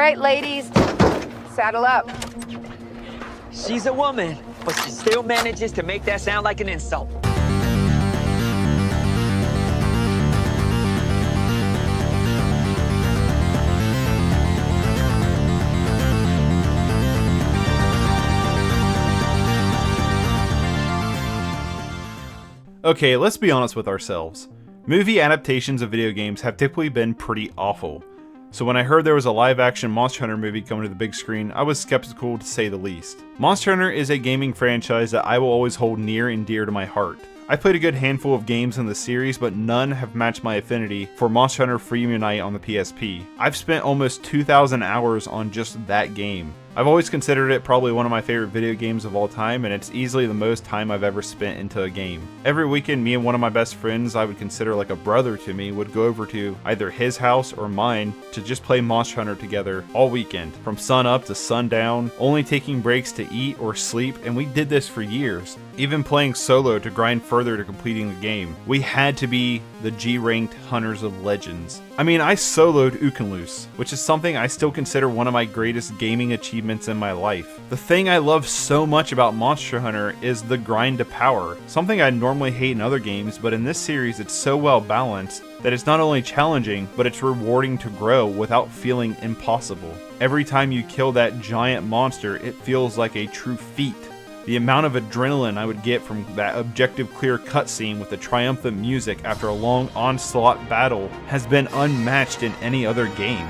right, ladies, saddle up. She's a woman, but she still manages to make that sound like an insult. Okay, let's be honest with ourselves. Movie adaptations of video games have typically been pretty awful. So when I heard there was a live-action Monster Hunter movie coming to the big screen, I was skeptical to say the least. Monster Hunter is a gaming franchise that I will always hold near and dear to my heart. I played a good handful of games in the series, but none have matched my affinity for Monster Hunter Freedom Unite on the PSP. I've spent almost 2,000 hours on just that game. I've always considered it probably one of my favorite video games of all time, and it's easily the most time I've ever spent into a game. Every weekend, me and one of my best friends I would consider like a brother to me would go over to either his house or mine to just play Monster Hunter together all weekend, from sun up to sundown, only taking breaks to eat or sleep, and we did this for years. Even playing solo to grind further to completing the game. We had to be the G-ranked Hunters of Legends. I mean, I soloed Ukenloose, which is something I still consider one of my greatest gaming achievements in my life. The thing I love so much about Monster Hunter is the grind to power, something I normally hate in other games, but in this series it's so well balanced that it's not only challenging, but it's rewarding to grow without feeling impossible. Every time you kill that giant monster, it feels like a true feat. The amount of adrenaline I would get from that objective clear cutscene with the triumphant music after a long onslaught battle has been unmatched in any other game.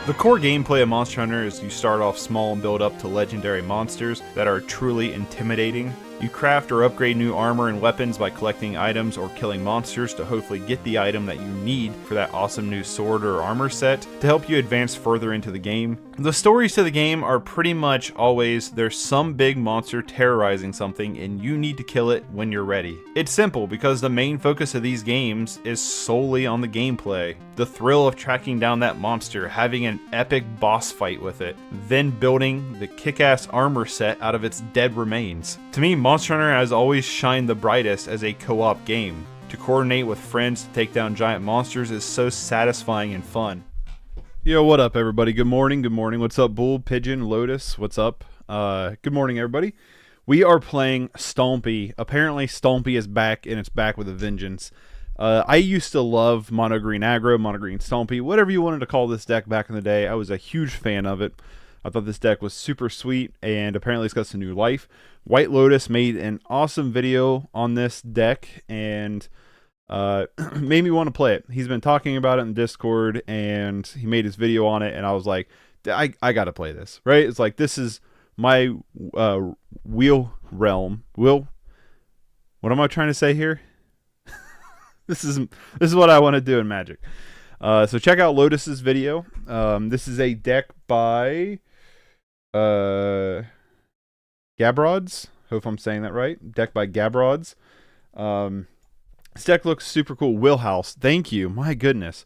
The core gameplay of Monster Hunter is you start off small and build up to legendary monsters that are truly intimidating. You craft or upgrade new armor and weapons by collecting items or killing monsters to hopefully get the item that you need for that awesome new sword or armor set to help you advance further into the game. The stories to the game are pretty much always there's some big monster terrorizing something and you need to kill it when you're ready. It's simple because the main focus of these games is solely on the gameplay. The thrill of tracking down that monster, having an epic boss fight with it, then building the kick-ass armor set out of its dead remains. To me, Monster Hunter has always shined the brightest as a co-op game. To coordinate with friends to take down giant monsters is so satisfying and fun. Yo, what up everybody? Good morning, good morning. What's up, Bull, Pigeon, Lotus? What's up? Good morning everybody. We are playing Stompy. Apparently Stompy is back, and it's back with a vengeance. I used to love Mono Green Aggro, Mono Green Stompy, whatever you wanted to call this deck back in the day. I was a huge fan of it. I thought this deck was super sweet, and apparently it's got some new life. White Lotus made an awesome video on this deck, and made me want to play it. He's been talking about it in Discord, and he made his video on it, and I was like, I gotta play this, right? It's like, this is my wheel realm. What am I trying to say here? This is what I want to do in Magic. So check out Lotus's video. This is a deck by Gabrods. Hope I'm saying that right. Deck by Gabrods. This deck looks super cool. Wheelhouse. Thank you. My goodness.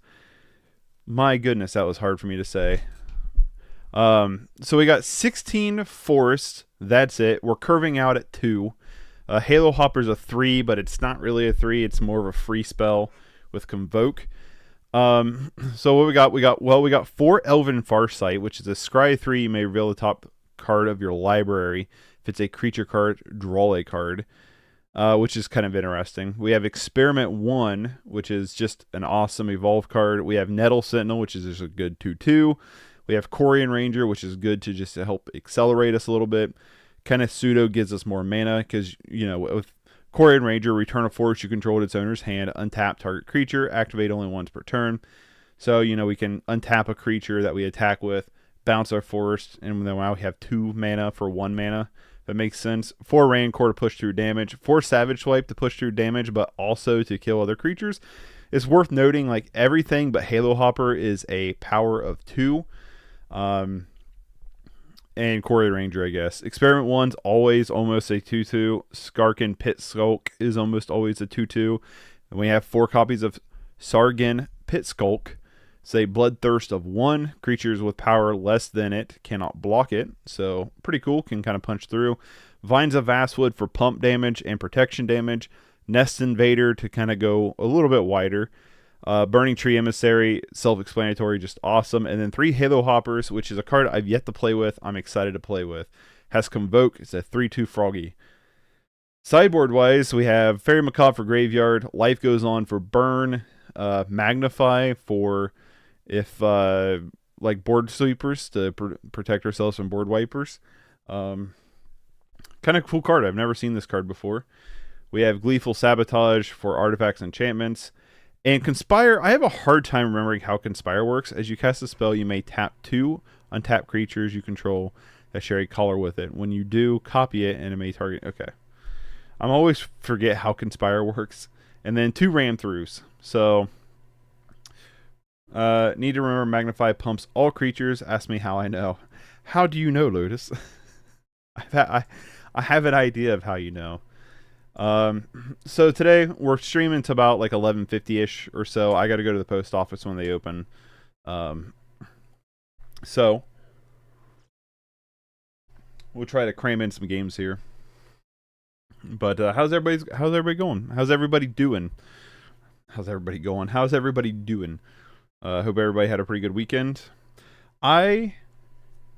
My goodness, that was hard for me to say. So we got 16 Forest. That's it. We're curving out at 2. Halo Hopper's a 3, but it's not really a 3. It's more of a free spell with Convoke. So what we got? We got 4 Elven Farsight, which is a scry 3. You may reveal the top card of your library. If it's a creature card, draw a card, which is kind of interesting. We have Experiment 1, which is just an awesome evolve card. We have Nettle Sentinel, which is just a good 2/2. We have Corian Ranger, which is good to help accelerate us a little bit. Kind of pseudo gives us more mana because, you know, with Corian Ranger, return a forest you control to its owner's hand, untap target creature, activate only once per turn. So, you know, we can untap a creature that we attack with, bounce our forest, and then now we have 2 mana for 1 mana. That makes sense. 4 Rancor to push through damage, 4 Savage Swipe to push through damage, but also to kill other creatures. It's worth noting, like, everything but Halo Hopper is a power of 2. And Corian Ranger, I guess. Experiment 1's always almost a 2/2. Skarkin Pit Skulk is almost always a 2/2. And we have 4 copies of Sargon Pit Skulk. It's a Bloodthirst of 1. Creatures with power less than it cannot block it. So, pretty cool. Can kind of punch through. Vines of Vastwood for pump damage and protection damage. Nest Invader to kind of go a little bit wider. Burning Tree Emissary, self-explanatory, just awesome. And then 3 Halo Hoppers, which is a card I've yet to play with. I'm excited to play with. Has Convoke. It's a 3/2 Froggy. Sideboard-wise, we have Fairy Macabre for Graveyard. Life Goes On for Burn. Magnify for if like board sweepers to protect ourselves from board wipers. Kind of cool card. I've never seen this card before. We have Gleeful Sabotage for artifacts and enchantments. And Conspire, I have a hard time remembering how Conspire works. As you cast a spell, you may tap 2 untapped creatures you control that share a color with it. When you do, copy it and it may target... Okay. I'm always forget how Conspire works. And then 2 ram-throughs. So, need to remember Magnify pumps all creatures. Ask me how I know. How do you know, Lotus? I have an idea of how you know. So today we're streaming to about like 11:50ish or so. I got to go to the post office when they open. So we'll try to cram in some games here. But how's everybody going? How's everybody doing? How's everybody going? How's everybody doing? Hope everybody had a pretty good weekend. I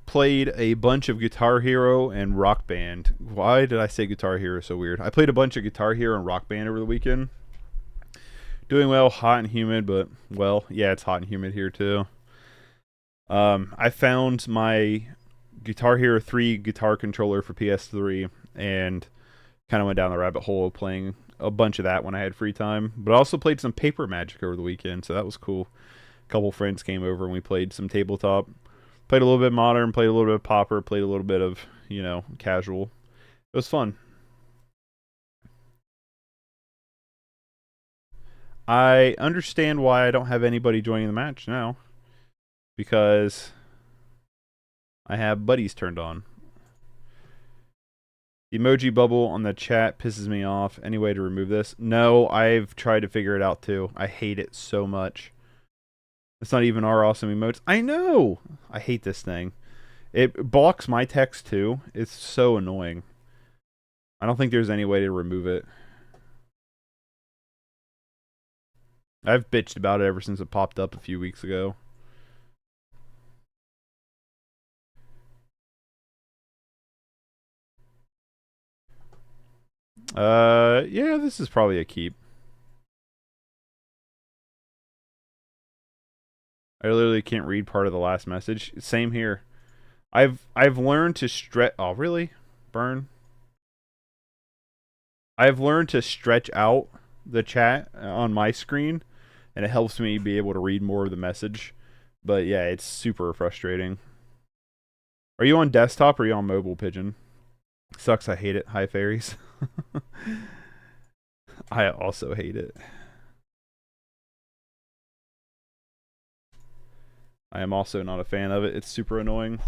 played a bunch of Guitar Hero and Rock Band. Why did I say Guitar Hero so weird? I played a bunch of Guitar Hero and Rock Band over the weekend. Doing well, hot and humid, but, well, yeah, it's hot and humid here too. I found my Guitar Hero 3 guitar controller for PS3 and kind of went down the rabbit hole of playing a bunch of that when I had free time. But I also played some Paper Magic over the weekend, so that was cool. A couple friends came over and we played some tabletop. Played a little bit Modern, played a little bit of Pauper, played a little bit of, you know, casual. It was fun. I understand why I don't have anybody joining the match now. Because I have buddies turned on. The emoji bubble on the chat pisses me off. Any way to remove this? No, I've tried to figure it out too. I hate it so much. It's not even our awesome emotes. I know! I hate this thing. It blocks my text too. It's so annoying. I don't think there's any way to remove it. I've bitched about it ever since it popped up a few weeks ago. Yeah, this is probably a keep. I literally can't read part of the last message. Same here. I've learned to stretch. Oh, really? Burn. I've learned to stretch out the chat on my screen, and it helps me be able to read more of the message. But yeah, it's super frustrating. Are you on desktop or are you on mobile, Pigeon? Sucks. I hate it. Hi, fairies. I also hate it. I am also not a fan of it. It's super annoying.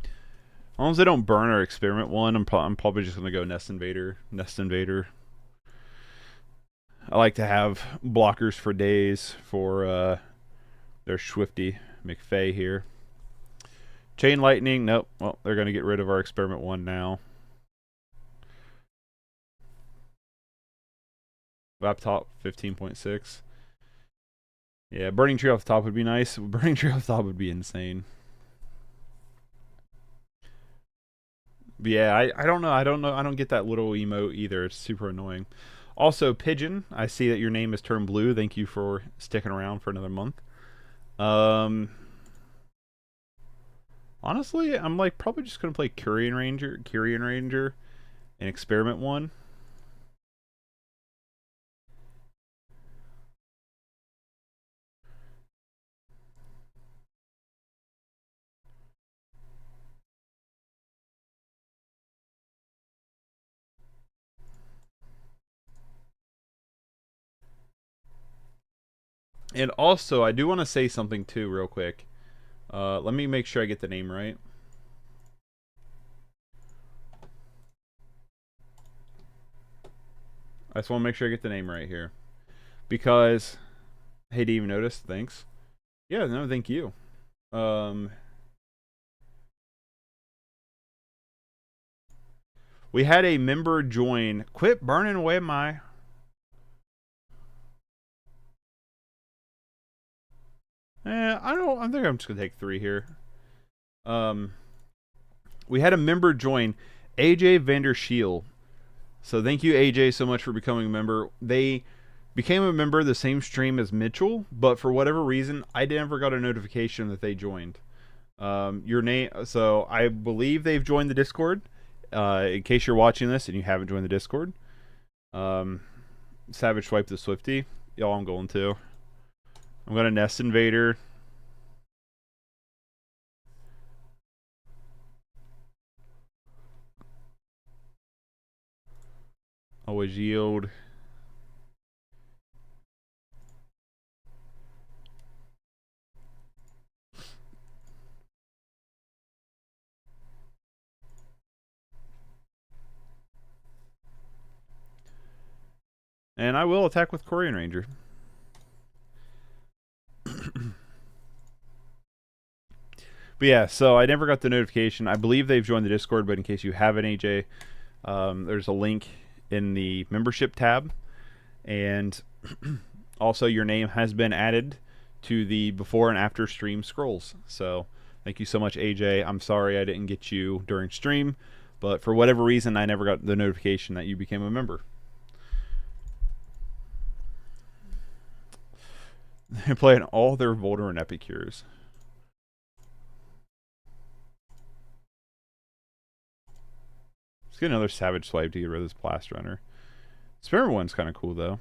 As long as they don't burn our experiment one, I'm probably just gonna go Nest Invader. Nest Invader. I like to have blockers for days for their Swifty McFay here. Chain Lightning, nope. Well, they're gonna get rid of our experiment one now. Laptop 15.6. Yeah, Burning Tree off the top would be nice. Burning Tree off the top would be insane. But yeah, I don't know. I don't get that little emote either. It's super annoying. Also, Pigeon, I see that your name is turned blue. Thank you for sticking around for another month. Honestly, I'm like probably just gonna play Kyrian Ranger, and Experiment 1. And also, I do want to say something too, real quick. Let me make sure I get the name right. I just want to make sure I get the name right here. Because, hey, did you even notice? Thanks. Yeah, no, thank you. We had a member join. Quit burning away my... I think I'm just gonna take 3 here. We had a member join, AJ Vandershiel. So thank you, AJ, so much for becoming a member. They became a member the same stream as Mitchell, but for whatever reason, I never got a notification that they joined. Your name. So I believe they've joined the Discord. In case you're watching this and you haven't joined the Discord, Savage Swipe the Swifty. Y'all, I'm going to. I'm going to Nest Invader. Always yield. And I will attack with Korean Ranger. But yeah, so I never got the notification. I believe they've joined the Discord, but in case you haven't, AJ, there's a link in the membership tab. And also your name has been added to the before and after stream scrolls. So thank you so much, AJ. I'm sorry I didn't get you during stream, but for whatever reason, I never got the notification that you became a member. They're playing all their Volder and Epicures. Let's get another Savage Swipe to get rid of this Blast Runner. Spearmint one's kind of cool, though.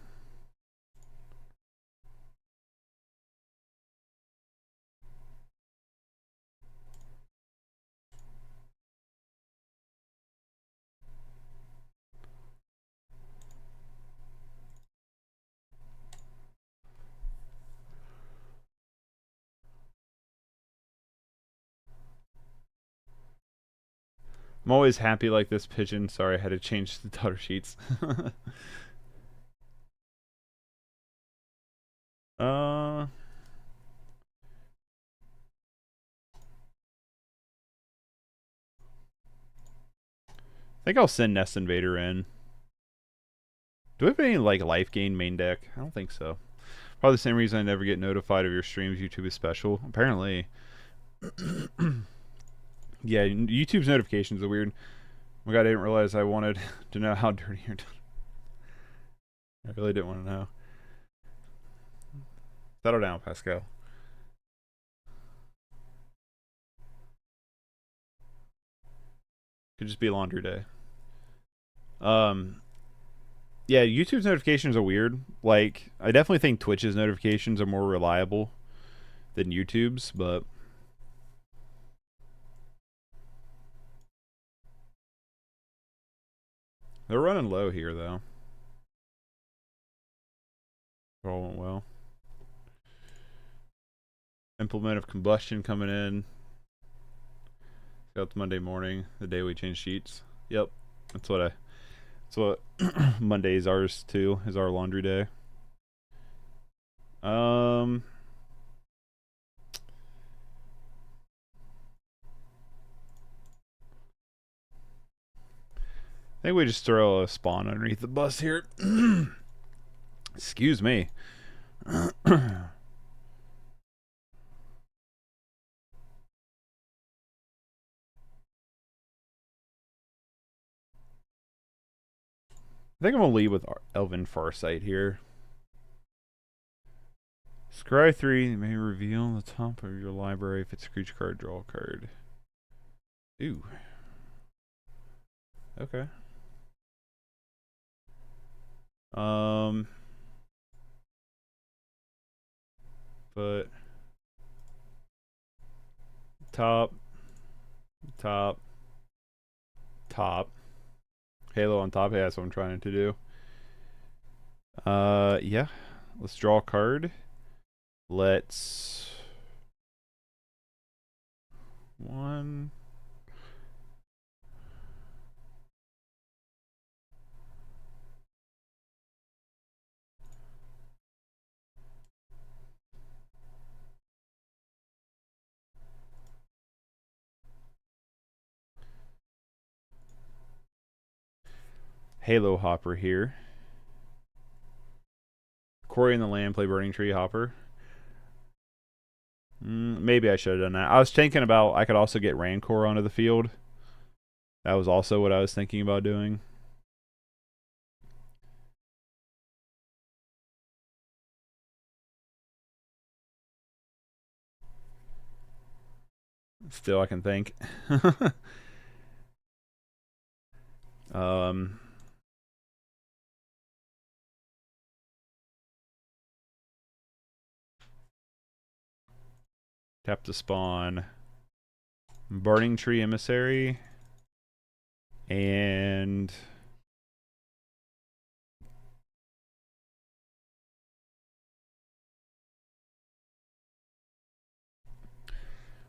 I'm always happy like this, Pigeon. Sorry, I had to change the daughter sheets. I think I'll send Nest Invader in. Do we have any like life gain main deck? I don't think so. Probably the same reason I never get notified of your streams. YouTube is special. Apparently. Yeah, YouTube's notifications are weird. Oh my god, I didn't realize I wanted to know how dirty you're done. I really didn't want to know. Settle down, Pascal. Could just be laundry day. Yeah, YouTube's notifications are weird. Like, I definitely think Twitch's notifications are more reliable than YouTube's, but they're running low here, though. It all went well. Implement of Combustion coming in. That's Monday morning, the day we change sheets. Yep, that's what Monday's ours too, is our laundry day. I think we just throw a spawn underneath the bus here. Excuse me. I think I'm going to lead with Elven Farsight here. Scry 3 may reveal the top of your library. If it's a creature card, draw a card. Ooh. Okay. But top. Halo on top. Yeah, that's what I'm trying to do. Yeah. Let's draw a card. Let's... One... Halo Hopper here. Quarry in the Land, play Burning Tree Hopper. Maybe I should have done that. I was thinking about I could also get Rancor onto the field. That was also what I was thinking about doing. Still, I can think. Tap to spawn Burning Tree Emissary and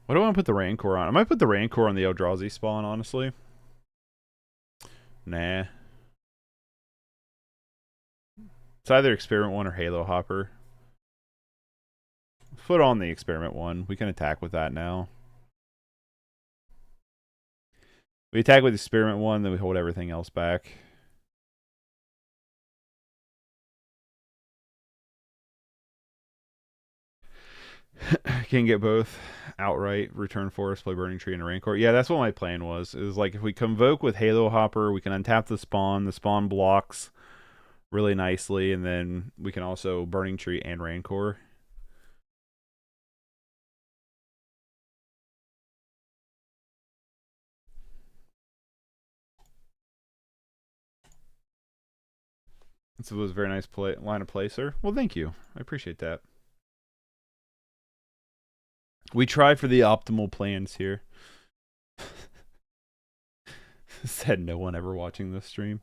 what do I want to put the Rancor on? I might put the Rancor on the Eldrazi spawn, honestly. Nah. It's either Experiment 1 or Halo Hopper. Put on the Experiment 1. We can attack with that now. We attack with Experiment 1, then we hold everything else back. Can get both outright. Return Forest, play Burning Tree, and a Rancor. Yeah, that's what my plan was. It was like if we convoke with Halo Hopper, we can untap the spawn. The spawn blocks really nicely, and then we can also Burning Tree and Rancor. This was a very nice line of play, sir. Well, thank you. I appreciate that. We try for the optimal plans here. Said no one ever watching this stream.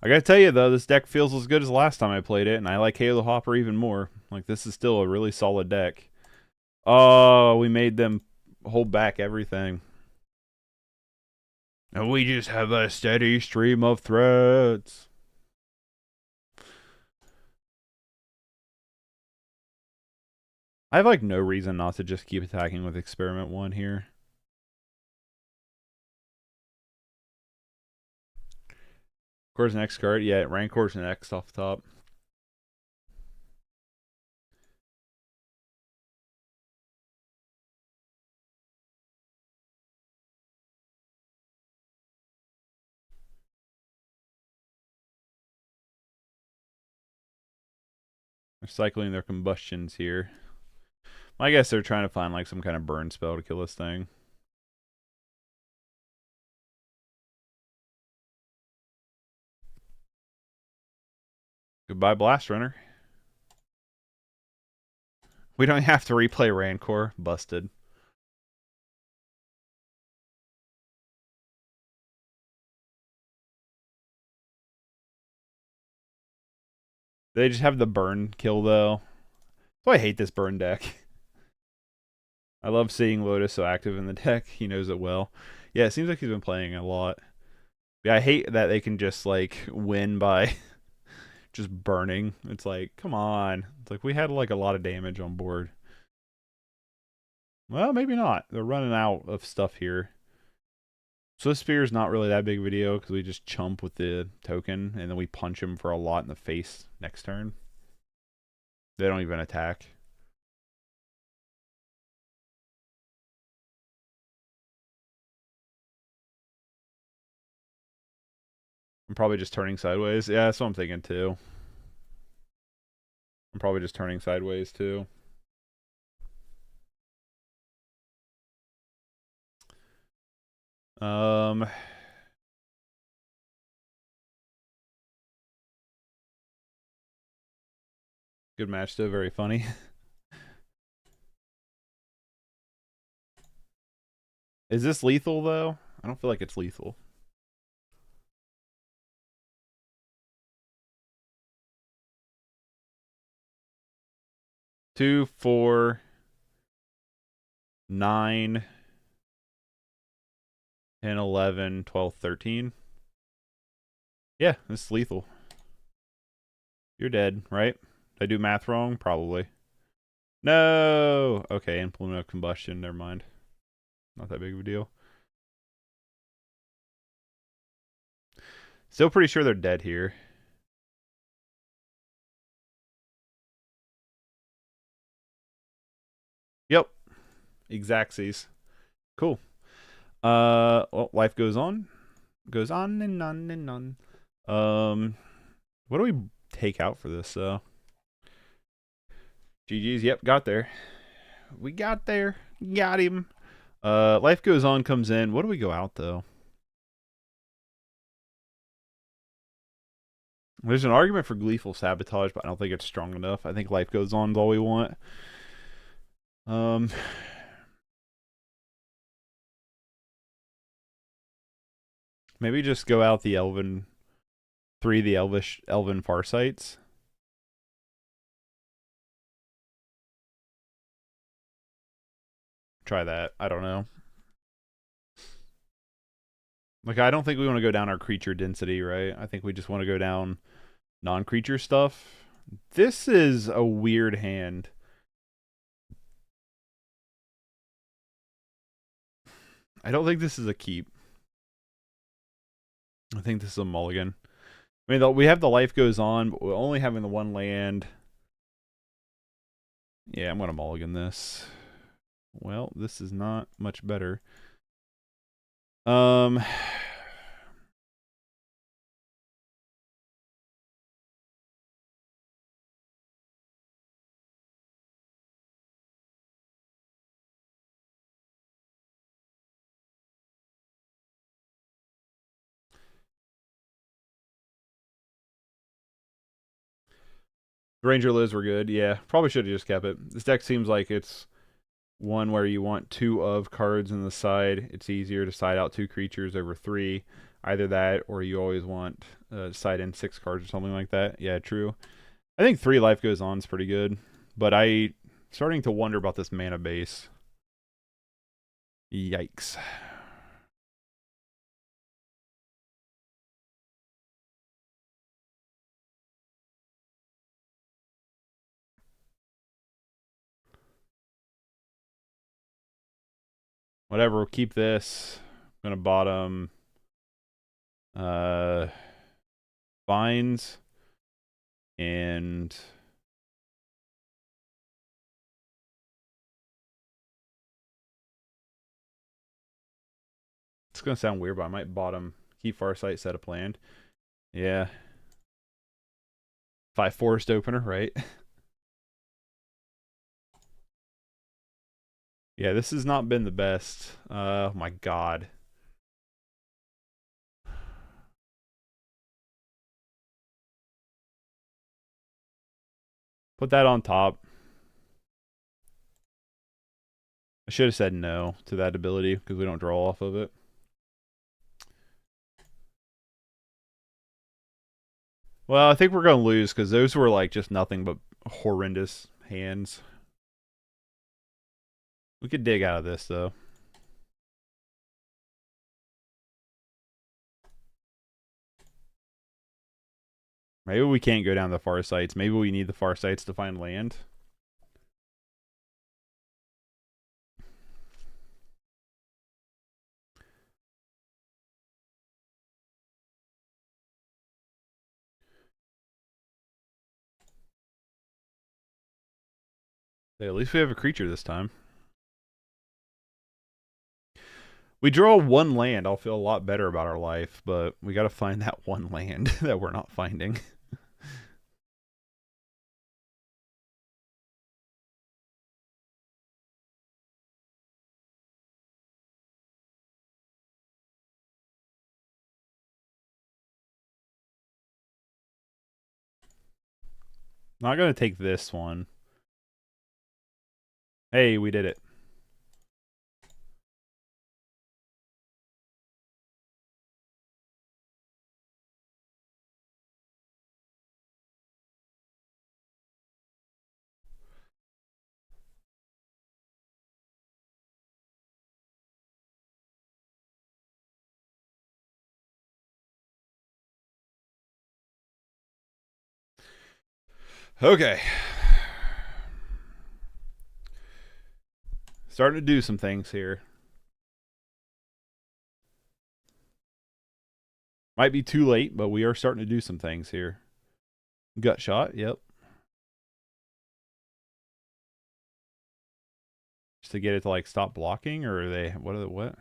I gotta tell you though, this deck feels as good as last time I played it, and I like Halo Hopper even more. Like, this is still a really solid deck. Oh, we made them hold back everything. And we just have a steady stream of threats. I have like no reason not to just keep attacking with Experiment 1 here. Of course, next card. Yeah, Rancor's next off the top. They're cycling their combustions here. I guess they're trying to find like some kind of burn spell to kill this thing. Goodbye, Blast Runner. We don't have to replay Rancor. Busted. They just have the burn kill though. So I hate this burn deck. I love seeing Lotus so active in the deck. He knows it well. Yeah, it seems like he's been playing a lot. Yeah, I hate that they can just like win by just burning. It's like, come on. It's like we had like a lot of damage on board. Well, maybe not. They're running out of stuff here. Swift Spear is not really that big of a deal because we just chump with the token and then we punch him for a lot in the face next turn. They don't even attack. I'm probably just turning sideways. Yeah, that's what I'm thinking too. I'm probably just turning sideways too. Good match though, very funny. Is this lethal though? I don't feel like it's lethal. Two, 4, 9, 10, 11, 12, 13. Yeah, this is lethal. You're dead, right? Did I do math wrong? Probably. No! Okay, implement of combustion, never mind. Not that big of a deal. Still pretty sure they're dead here. Yep. Exactsies. Cool. Well, life goes on. Goes on and on and on. What do we take out for this, though? GG's, yep, got there. We got there. Got him. Life goes on comes in. What do we go out, though? There's an argument for gleeful sabotage, but I don't think it's strong enough. I think life goes on is all we want. Maybe just go out the Elven 3, the Elven Farsights. Try that. I don't know. Like, I don't think we want to go down our creature density, right? I think we just want to go down non-creature stuff. This is a weird hand. I don't think this is a keep. I think this is a mulligan. I mean, we have the life goes on, but we're only having the one land. Yeah, I'm going to mulligan this. Well, this is not much better. Ranger Liz were good. Yeah, probably should have just kept it. This deck seems like it's one where you want 2 of cards in the side. It's easier to side out 2 creatures over 3. Either that, or you always want side in 6 cards or something like that. Yeah, true. I think 3 life goes on is pretty good, but I starting to wonder about this mana base. Yikes. Whatever, we'll keep this. I'm gonna bottom vines and it's gonna sound weird, but I might bottom keep Farsight, set up land. Yeah. 5 forest opener, right? Yeah, this has not been the best. Oh my god. Put that on top. I should have said no to that ability because we don't draw off of it. Well, I think we're going to lose because those were like just nothing but horrendous hands. We could dig out of this though. Maybe we can't go down the far sites. Maybe we need the far sites to find land. Hey, at least we have a creature this time. We draw 1 land, I'll feel a lot better about our life, but we gotta find that 1 land that we're not finding. Not gonna take this one. Hey, we did it. Okay. Starting to do some things here. Might be too late, but we are starting to do some things here. Gut shot, yep. Just to get it to like stop blocking, or are they what?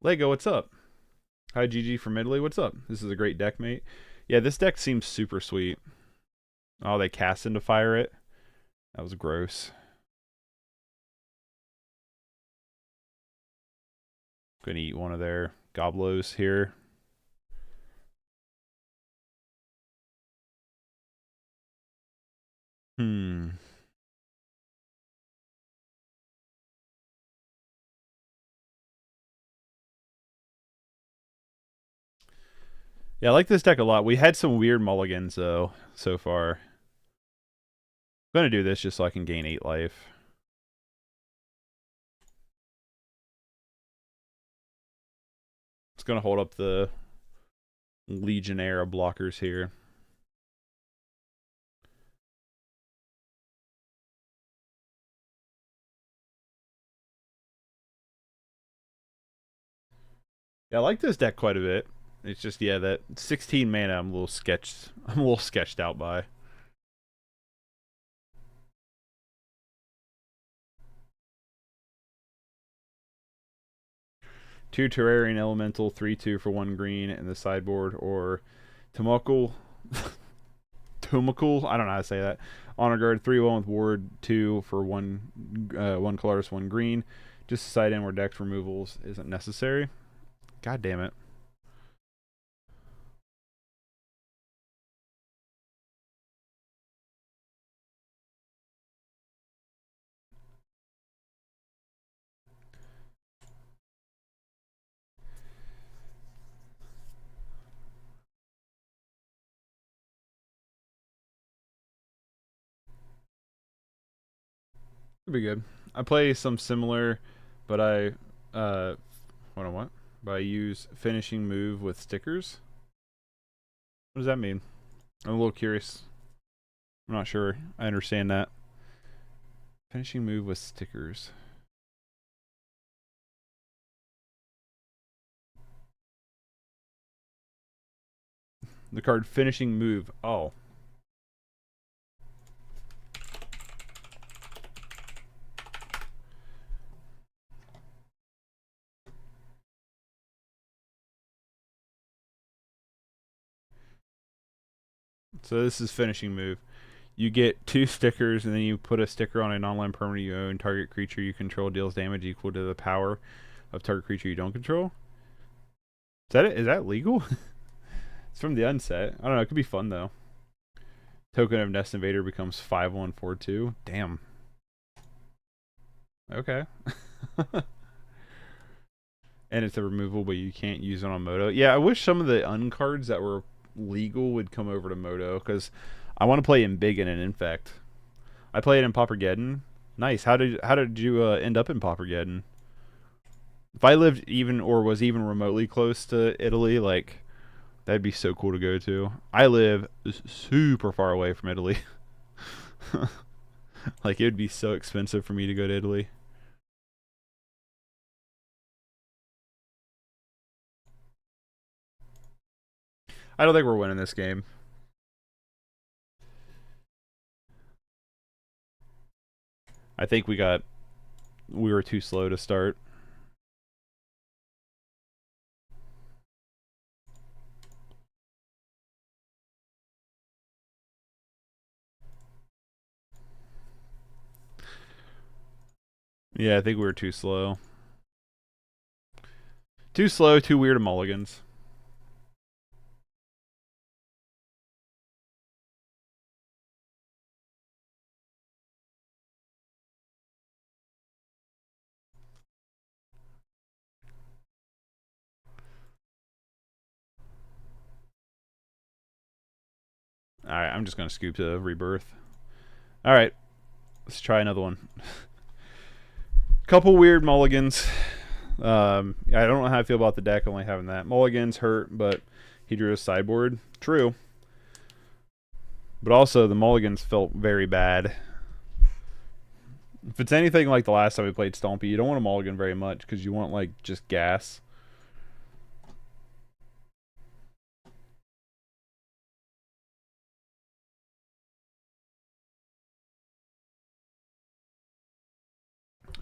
Lego, what's up? Hi GG from Italy, what's up? This is a great deck, mate. Yeah, this deck seems super sweet. Oh, they cast into fire it. That was gross. Gonna eat one of their goblos here. Yeah, I like this deck a lot. We had some weird mulligans, though, so far. I'm gonna do this just so I can gain 8 life. It's gonna hold up the Legionnaire of blockers here. Yeah, I like this deck quite a bit. It's just, yeah, that 16 mana I'm a little sketched out by. Two Terrarian Elemental, 3/2 for 1 green in the sideboard, or Tomokul, I don't know how to say that. Honor Guard, 3/1 with Ward, 2 for 1 colorless, 1 green. Just decide in where deck removals isn't necessary. God damn it. Could be good. I play some similar, but hold on, what? But I use finishing move with stickers. What does that mean? I'm a little curious. I'm not sure I understand that. Finishing move with stickers. The card finishing move. Oh. So this is finishing move. You get 2 stickers, and then you put a sticker on a non-land permanent you own. Target creature you control deals damage equal to the power of target creature you don't control. Is that it? Is that legal? It's from the unset. I don't know. It could be fun though. Token of Nest Invader becomes 5/1/4/2. Damn. Okay. And it's a removal, but you can't use it on Moto. Yeah, I wish some of the uncards that were legal would come over to Moto, because I want to play in big and in Infect. I played in Paupergeddon. Nice. How did you end up in Paupergeddon? If I lived even or was even remotely close to Italy, like, that'd be so cool to go to. I live super far away from Italy. Like, it would be so expensive for me to go to Italy. I don't think we're winning this game. I think we were too slow to start. Yeah, I think we were too slow. Too slow, too weird of mulligans. Alright, I'm just going to scoop to Rebirth. Alright, let's try another one. Couple weird mulligans. I don't know how I feel about the deck only having that. Mulligans hurt, but he drew a sideboard. True. But also, the mulligans felt very bad. If it's anything like the last time we played Stompy, you don't want to mulligan very much, because you want, like, just gas.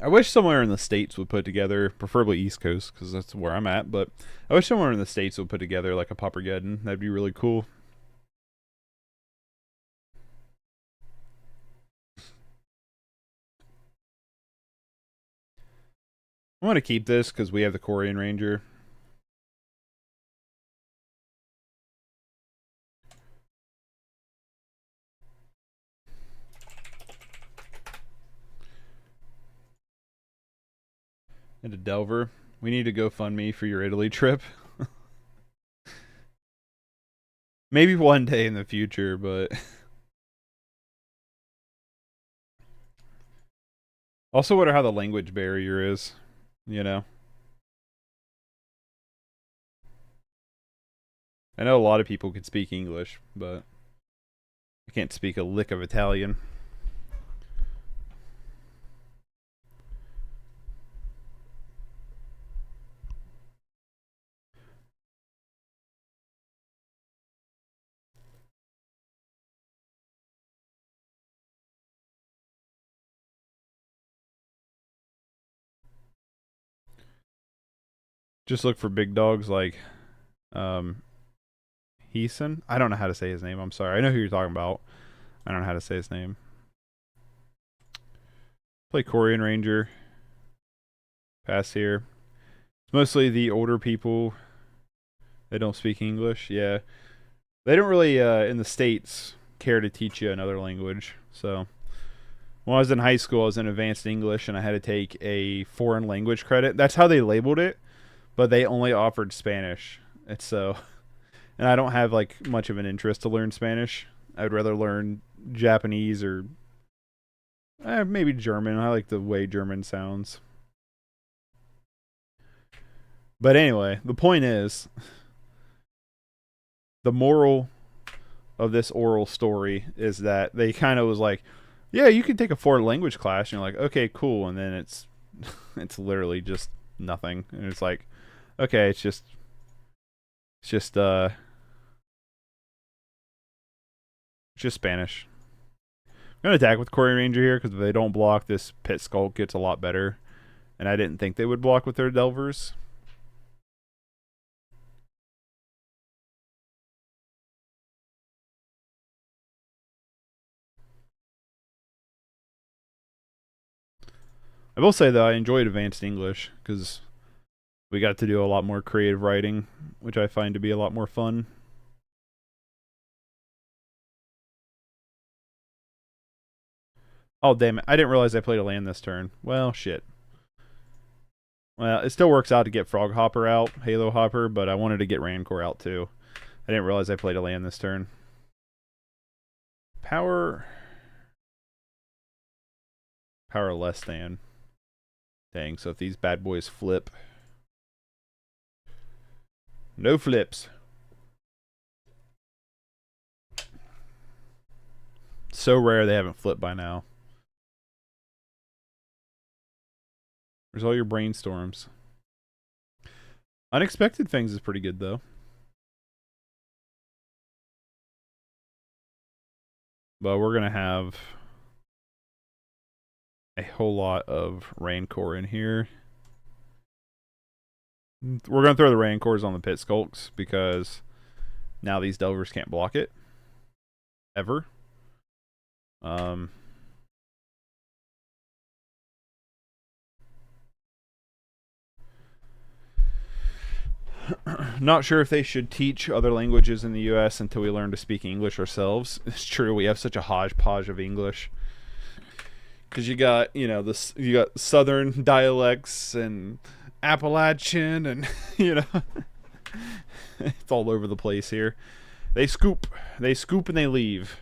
I wish somewhere in the States would put together, preferably East Coast, because that's where I'm at, but I wish somewhere in the States would put together like a Paupergeddon. That'd be really cool. I want to keep this because we have the Korean Ranger. And a Delver. We need to GoFundMe for your Italy trip. Maybe one day in the future, but... Also wonder how the language barrier is, you know? I know a lot of people can speak English, but I can't speak a lick of Italian. Just look for big dogs like Heeson. I don't know how to say his name. I'm sorry. I know who you're talking about. I don't know how to say his name. Play Korean Ranger. Pass here. It's mostly the older people. They don't speak English. Yeah. They don't really, in the States, care to teach you another language. So, when I was in high school, I was in advanced English, and I had to take a foreign language credit. That's how they labeled it, but they only offered Spanish. It's so... And I don't have like much of an interest to learn Spanish. I'd rather learn Japanese or maybe German. I like the way German sounds. But anyway, the point is, the moral of this oral story is that they kind of was like, yeah, you can take a foreign language class. And you're like, okay, cool. And then it's literally just nothing. And it's like, okay, it's just Spanish. I'm going to attack with Korean Ranger here because if they don't block, this Pit Skulk gets a lot better. And I didn't think they would block with their Delvers. I will say, though, I enjoyed Advanced English because we got to do a lot more creative writing, which I find to be a lot more fun. Oh, damn it. I didn't realize I played a land this turn. Well, shit. Well, it still works out to get Frog Hopper out, Halo Hopper, but I wanted to get Rancor out, too. I didn't realize I played a land this turn. Power less than. Dang, so if these bad boys flip... No flips. So rare they haven't flipped by now. There's all your brainstorms. Unexpected Things is pretty good, though. But we're going to have a whole lot of Rancor in here. We're going to throw the Rancors on the Pit Skulks because now these Delvers can't block it. Ever. Not sure if they should teach other languages in the U.S. until we learn to speak English ourselves. It's true, we have such a hodgepodge of English. Because you got, you know, you got Southern dialects and Appalachian and, you know, it's all over the place here. They scoop and they leave.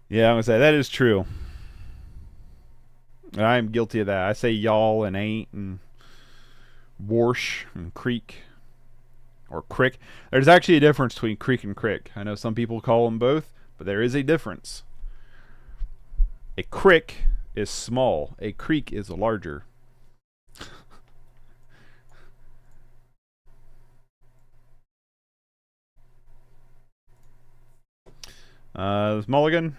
Yeah, I'm gonna say that is true. And I'm guilty of that. I say y'all and ain't and warsh and creek or crick. There's actually a difference between creek and crick. I know some people call them both, but there is a difference. A crick is small. A creek is larger. Mulligan.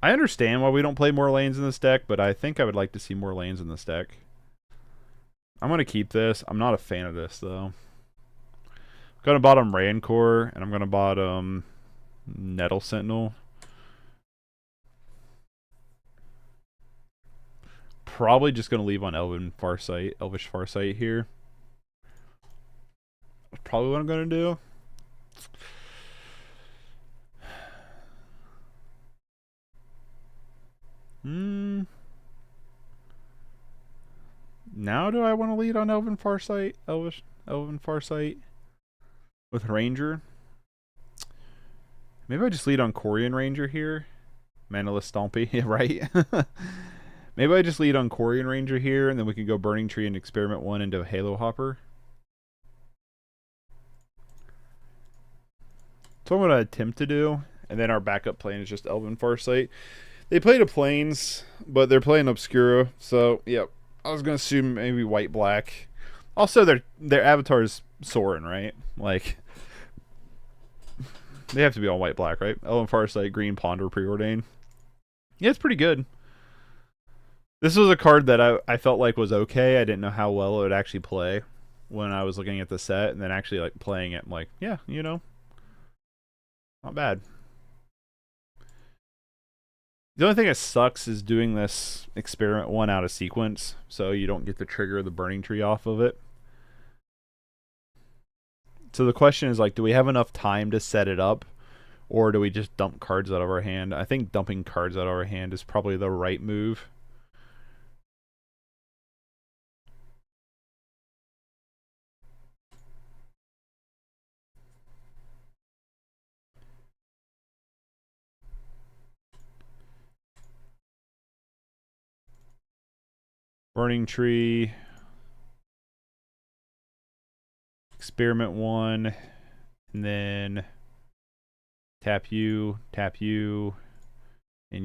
I understand why we don't play more lanes in this deck, but I think I would like to see more lanes in this deck. I'm going to keep this. I'm not a fan of this, though. I'm going to bottom Rancor, and I'm going to bottom Nettle Sentinel. Probably just going to leave on Elvish Farsight here. That's probably what I'm going to do. Now do I want to lead on Elvish Farsight with Ranger? Maybe I just lead on Corian Ranger here. Manaless Stompy, right? Maybe I just lead on Corian Ranger here, and then we can go Burning Tree and Experiment 1 into Halo Hopper. So I'm going to attempt to do, and then our backup plan is just Elvish Farsight. They played a Plains, but they're playing Obscura, so yep. I was gonna assume maybe white black. Also, their avatar is Sorin, right? Like they have to be all white black, right? Elvish Farsight, green Ponder preordained. Yeah, it's pretty good. This was a card that I felt like was okay. I didn't know how well it would actually play when I was looking at the set, and then actually like playing it. I'm like, yeah, you know, not bad. The only thing that sucks is doing this Experiment 1 out of sequence, so you don't get to trigger the Burning Tree off of it. So the question is, like, do we have enough time to set it up, or do we just dump cards out of our hand? I think dumping cards out of our hand is probably the right move. Burning Tree, Experiment 1, and then tap you, and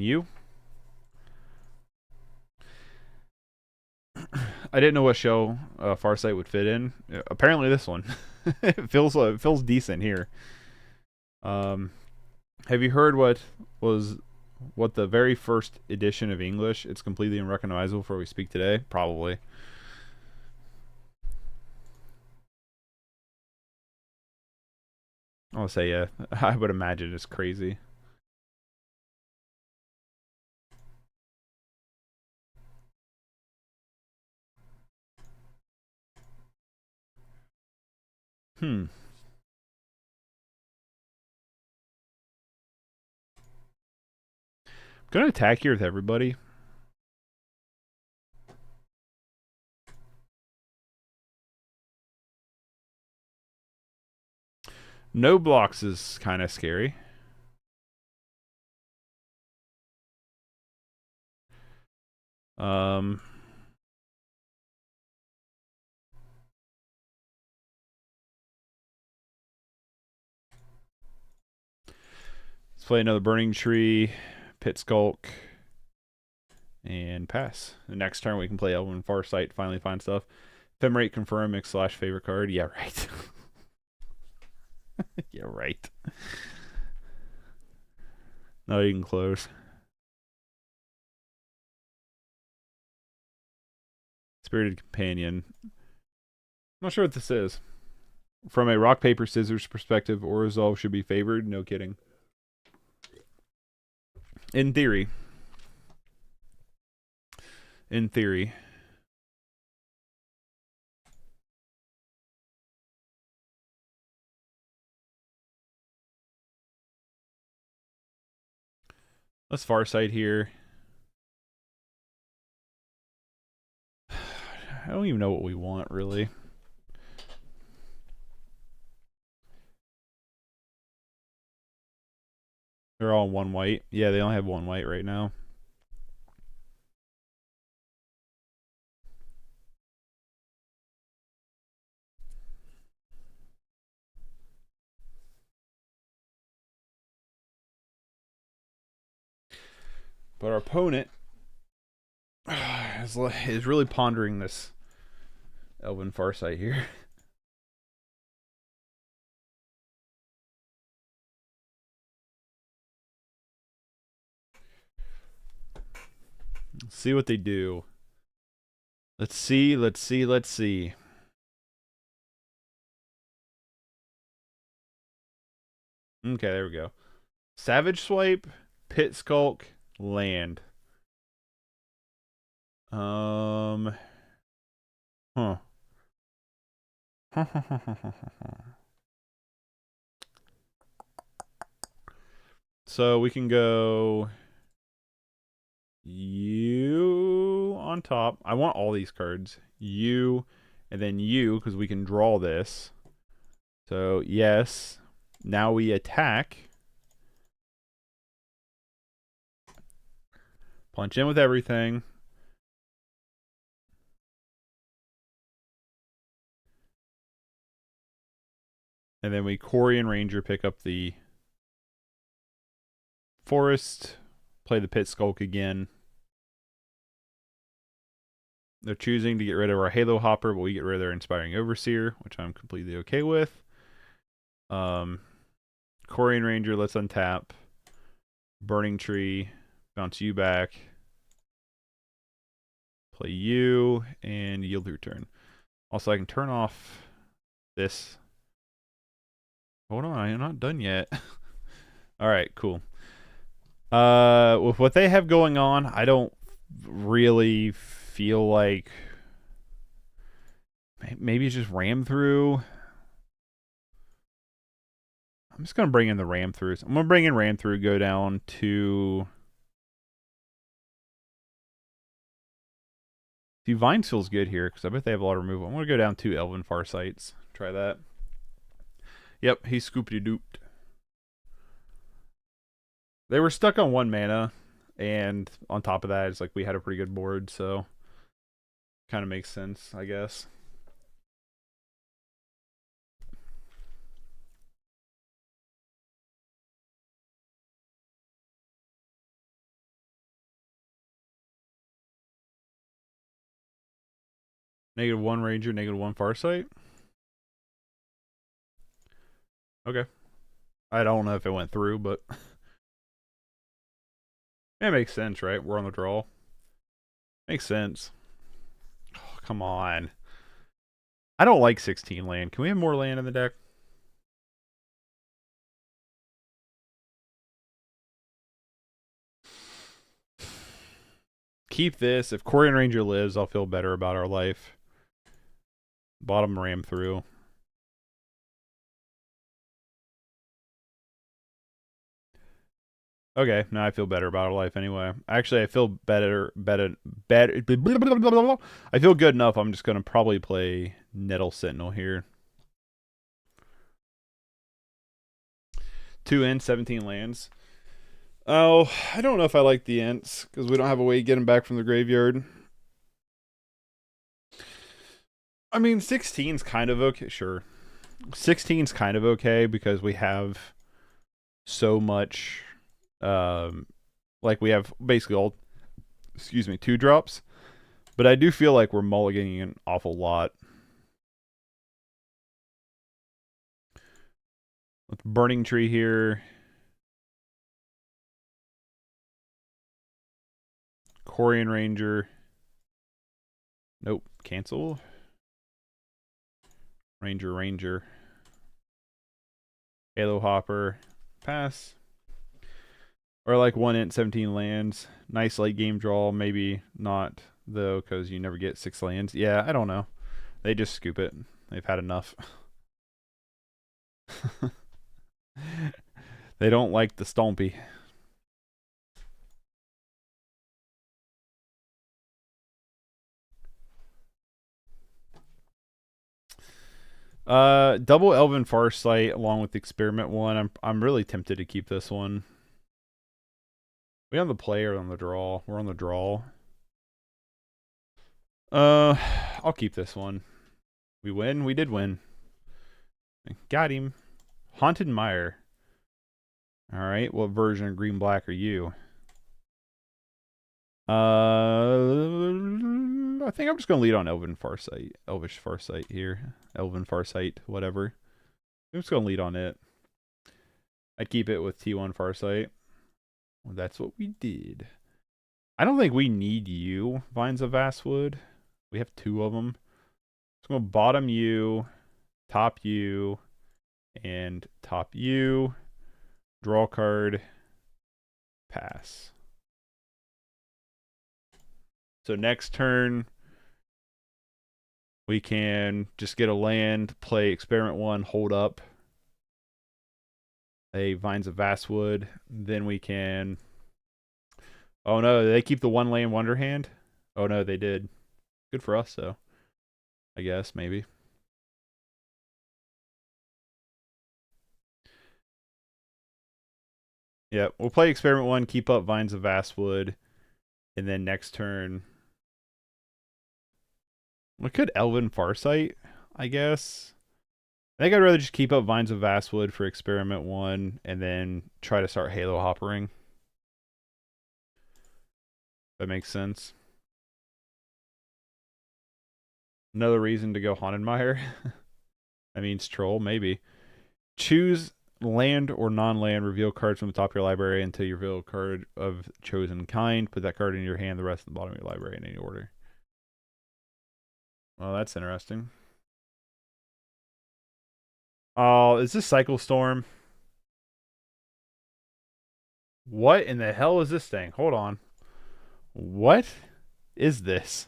you. I didn't know what show Farsight would fit in. Apparently this one. It feels decent here. Have you heard what the very first edition of English? It's completely unrecognizable for what we speak today. Probably. I'll say yeah. I would imagine it's crazy. I'm gonna attack here with everybody. No blocks is kind of scary. Let's play another Burning Tree, Pit Skulk, and pass. The next turn we can play Elvish Farsight, finally find stuff. Ephemerate confirm, mix / favorite card. Yeah, right. Yeah, right. Not even close. Spirited Companion. Not sure what this is. From a rock, paper, scissors perspective, Orzhov should be favored. No kidding. In theory. In theory. Let's Farsight here. I don't even know what we want, really. They're all one white. Yeah, they only have one white right now. But our opponent is really pondering this Elvish Farsight here. Let's see what they do. Let's see. Okay, there we go. Savage Swipe, Pit Skulk, Land. Huh. So we can go you on top. I want all these cards. You, and then you, because we can draw this. So, yes. Now we attack. Punch in with everything. And then we Quarian Ranger pick up the Forest, play the Pit Skulk again. They're choosing to get rid of our Halo Hopper, but we get rid of their Inspiring Overseer, which I'm completely okay with. Quarian Ranger, let's untap. Burning Tree, bounce you back. Play you, and yield your turn. Also, I can turn off this. Hold on, I'm not done yet. Alright, cool. With what they have going on, I don't really feel like maybe it's just ram through. I'm just gonna bring in the ram throughs. I'm gonna bring in ram through, go down to Vines feels good here because I bet they have a lot of removal. I'm gonna go down to Elven Farsights. Try that. Yep, he's scoopity dooped. They were stuck on 1 mana, and on top of that, it's like we had a pretty good board, so kind of makes sense, I guess. -1 Ranger, -1 Farsight. Okay. I don't know if it went through, but it makes sense, right? We're on the draw. Makes sense. Oh, come on. I don't like 16 land. Can we have more land in the deck? Keep this. If Quarian Ranger lives, I'll feel better about our life. Bottom ram through. Okay, now I feel better about our life anyway. Actually, I feel better. I feel good enough. I'm just gonna probably play Nettle Sentinel here. 2 ends, 17 lands. Oh, I don't know if I like the Ents because we don't have a way to get them back from the graveyard. I mean, 16's kind of okay. Sure, 16's kind of okay because we have so much. Like we have basically all, 2 drops, but I do feel like we're mulliganing an awful lot. With Burning Tree here, Quarian Ranger. Nope, cancel. Ranger. Halo Hopper, pass. Or like 1 int, 17 lands. Nice late game draw. Maybe not, though, because you never get 6 lands. Yeah, I don't know. They just scoop it. They've had enough. They don't like the Stompy. Double Elven Farsight along with the Experiment one. I'm really tempted to keep this one. We on the play or on the draw? We're on the draw. I'll keep this one. We win? We did win. Got him. Haunted Mire. Alright, what version of green black are you? I think I'm just gonna lead on Elvish Farsight here. Elven Farsight, whatever. I'm just gonna lead on it. I'd keep it with T1 Farsight. Well, that's what we did. I don't think we need you, Vines of Vastwood. We have 2 of them. So I'm going to bottom you, top you, and top you. Draw card. Pass. So next turn, we can just get a land, play Experiment 1, hold up a Vines of Vastwood. Then we can... Oh no, they keep the 1 land Wonder Hand? Oh no, they did. Good for us, though. I guess, maybe. Yeah, we'll play Experiment 1, keep up Vines of Vastwood, and then next turn... We could Elven Farsight, I guess. I think I'd rather just keep up Vines of Vastwood for Experiment 1, and then try to start Halo Hoppering. That makes sense. Another reason to go Haunted Mire. That means Troll, maybe. Choose land or non-land. Reveal cards from the top of your library until you reveal a card of chosen kind. Put that card in your hand, the rest at the bottom of your library in any order. Well, that's interesting. Oh, is this Cycle Storm? What in the hell is this thing? Hold on. What is this?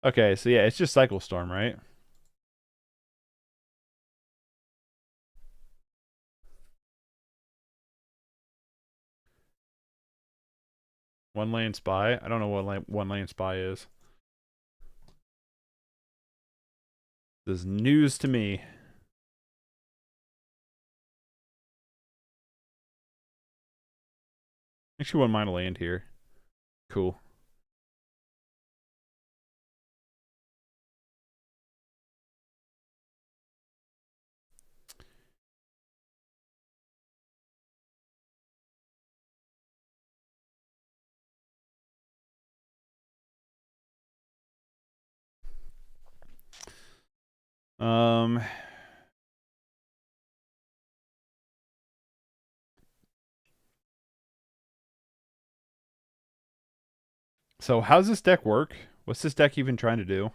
Okay, so yeah, it's just Cycle Storm, right? One land spy? I don't know what one land spy is. This is news to me. Actually, wouldn't mind a land here. Cool. So how's this deck work? What's this deck even trying to do?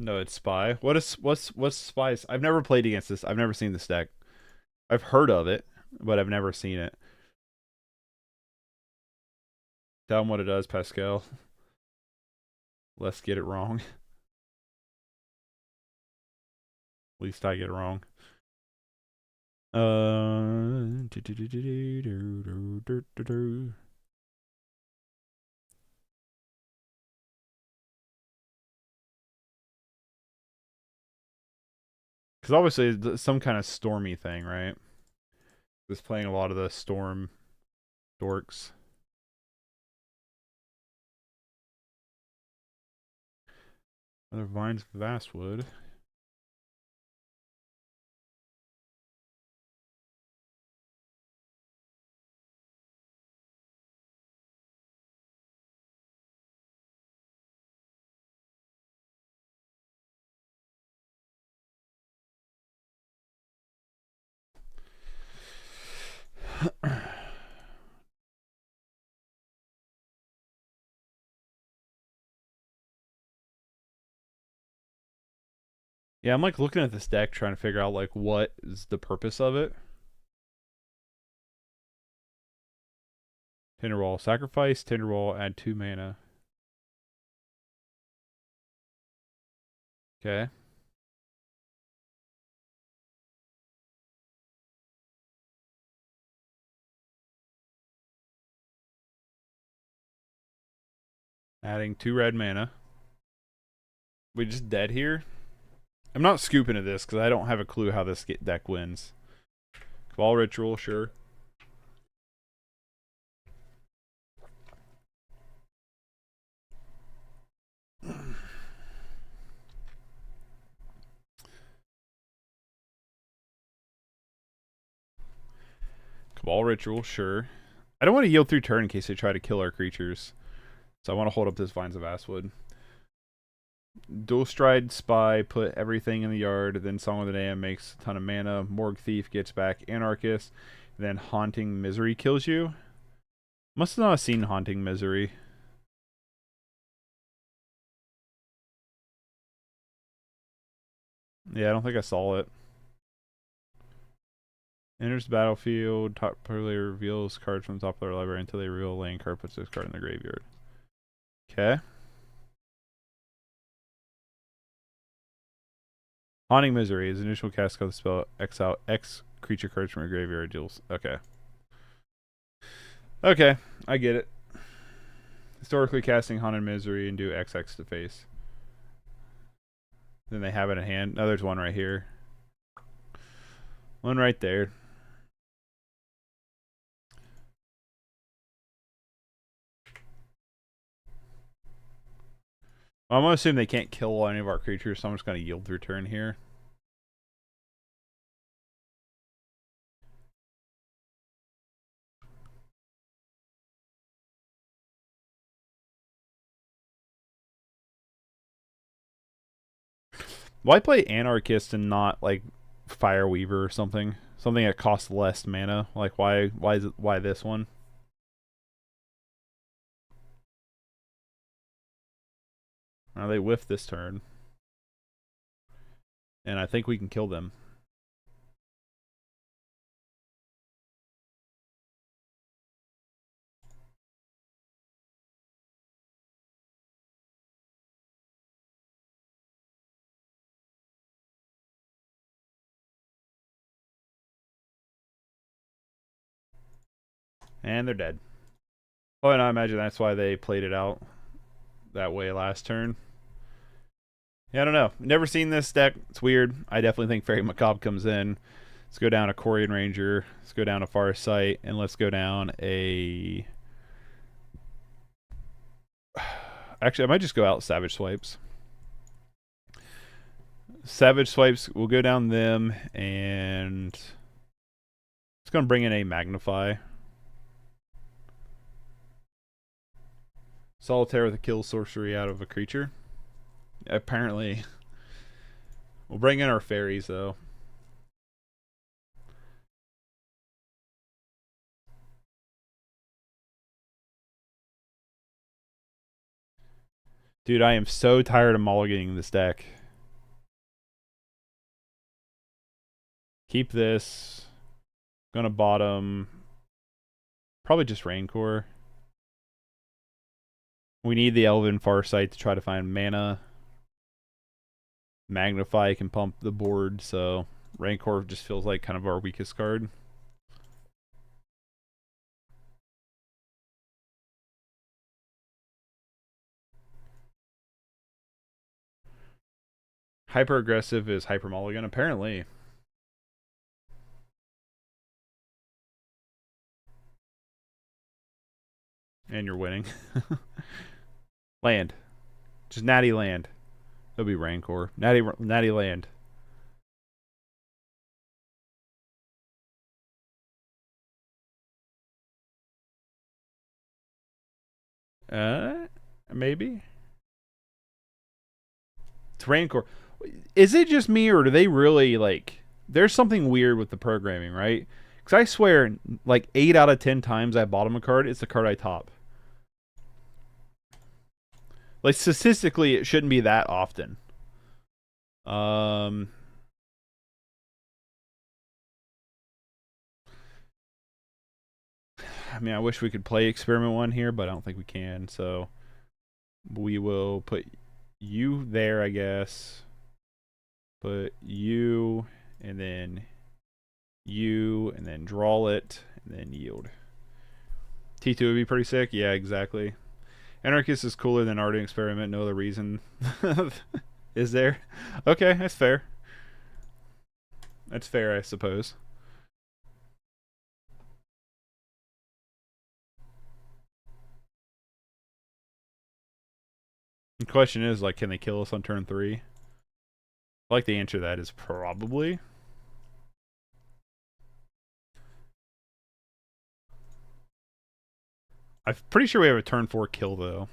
No, it's spy. What's spies? I've never played against this. I've never seen this deck. I've heard of it, but I've never seen it. Tell them what it does, Pascal. Let's get it wrong. At least I get it wrong. Because obviously it's some kind of stormy thing, right? It's playing a lot of the storm dorks. Other Vines of Vastwood. Yeah, I'm like looking at this deck trying to figure out like what is the purpose of it. Tinderwall. Sacrifice Tinderwall, add 2 mana. Okay. Adding 2 red mana. We just dead here? I'm not scooping at this because I don't have a clue how this deck wins. Cabal Ritual, sure. Cabal Ritual, sure. I don't want to yield through turn in case they try to kill our creatures. So I want to hold up this Vines of Asswood. Dual Stride Spy, put everything in the yard. Then Song of the Damned makes a ton of mana. Morgue Thief gets back Anarchist. Then Haunting Misery kills you. Must have not seen Haunting Misery. Yeah, I don't think I saw it. Enters the battlefield. Top player reveals cards from the top of their library until they reveal a land card. Puts this card in the graveyard. Okay. Haunting Misery is initial cast of the spell. Exile X creature cards from your graveyard. Deals. Okay. Okay, I get it. Historically casting Haunted Misery and do XX to face. Then they have it in hand. No, there's one right here. One right there. I'm going to assume they can't kill any of our creatures, so I'm just going to yield through turn here. Why play Anarchist and not like Fireweaver or something? Something that costs less mana. Like why this one? They whiff this turn. And I think we can kill them. And they're dead. Oh, and I imagine that's why they played it out that way last turn. Yeah, I don't know. Never seen this deck. It's weird. I definitely think Fairy Macabre comes in. Let's go down a Corian Ranger. Let's go down a Farsight. And let's go down a... Actually, I might just go out Savage Swipes. Savage Swipes, we'll go down them. And... it's going to bring in a Magnify. Solitaire with a kill sorcery out of a creature. Apparently. We'll bring in our fairies, though. Dude, I am so tired of mulliganing this deck. Keep this. Gonna bottom. Probably just Rancor. We need the Elven Farsight to try to find mana. Magnify can pump the board, so Rancor just feels like kind of our weakest card. Hyper aggressive is Hyper Mulligan, apparently. And you're winning. Land. Just natty land. It'll be Rancor. Natty land. Maybe. It's Rancor. Is it just me, or do they really, like... There's something weird with the programming, right? Because I swear, like, 8 out of 10 times I bottom a card, it's the card I top. Like, statistically, it shouldn't be that often. I mean, I wish we could play Experiment 1 here, but I don't think we can, so... We will put you there, I guess. Put you, and then you, and then draw it, and then yield. T2 would be pretty sick. Yeah, exactly. Anarchist is cooler than Ardent Experiment. No other reason. Is there? Okay, that's fair. That's fair, I suppose. The question is, like, can they kill us on turn 3? I like the answer to that is probably. I'm pretty sure we have a turn 4 kill, though.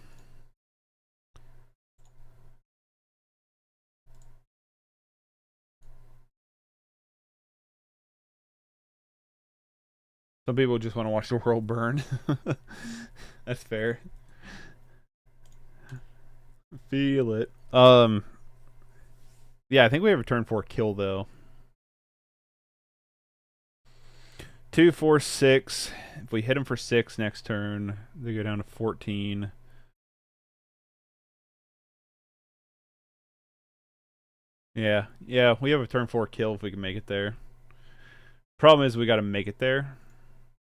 Some people just want to watch the world burn. That's fair. Feel it. Yeah, I think we have a turn 4 kill, though. 2, 4, 6. If we hit them for 6 next turn, they go down to 14. Yeah, we have a turn 4 kill if we can make it there. Problem is we got to make it there,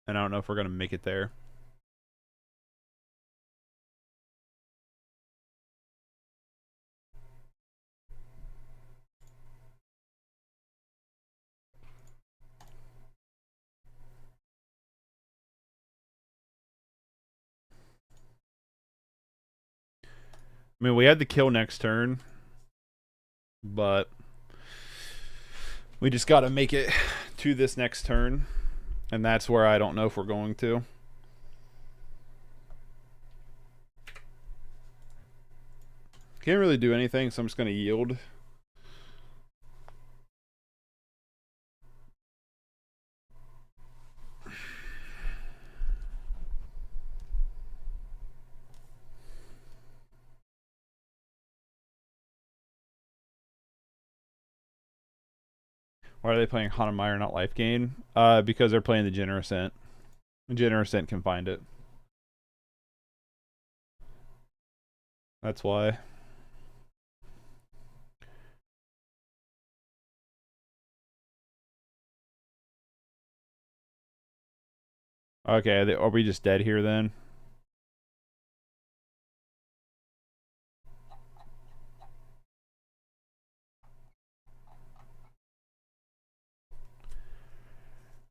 and I don't know if we're going to make it there. I mean, we had the kill next turn, but we just got to make it to this next turn, and that's where I don't know if we're going to. Can't really do anything, so I'm just going to yield. Why are they playing Hanemeyer, not Life Gain? Because they're playing the Generous Ent. The Generous Ent can find it. That's why. Okay, are we just dead here then?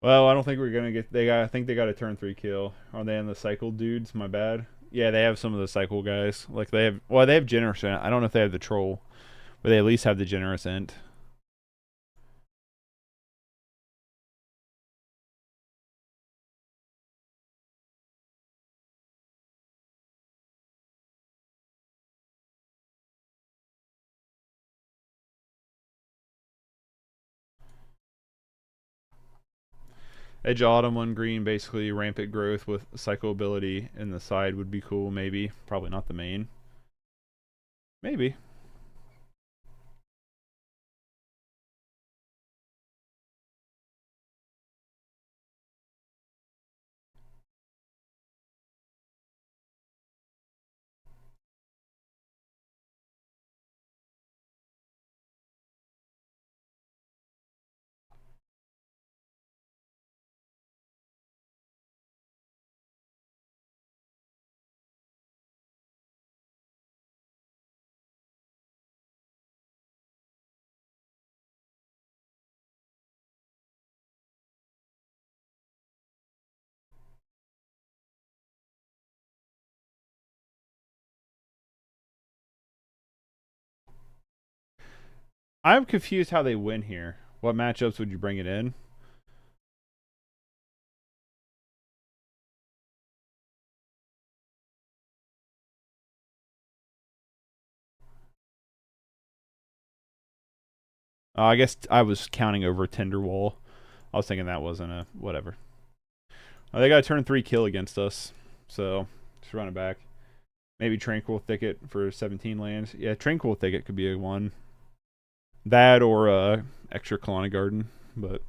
Well, I don't think we're gonna get. I think they got a turn 3 kill. Are they in the cycle dudes? My bad. Yeah, they have some of the cycle guys. Like they have. Well, they have Generous Ent. I don't know if they have the Troll, but they at least have the Generous Ent. Edge Autumn on green, basically rampant growth with cycle ability in the side would be cool, maybe. Probably not the main. Maybe. I'm confused how they win here. What matchups would you bring it in? I guess I was counting over Tinderwall. I was thinking that wasn't a whatever. They got a turn 3 kill against us, so just run it back. Maybe Tranquil Thicket for 17 lands. Yeah, Tranquil Thicket could be a one. That or extra Colonic Garden, but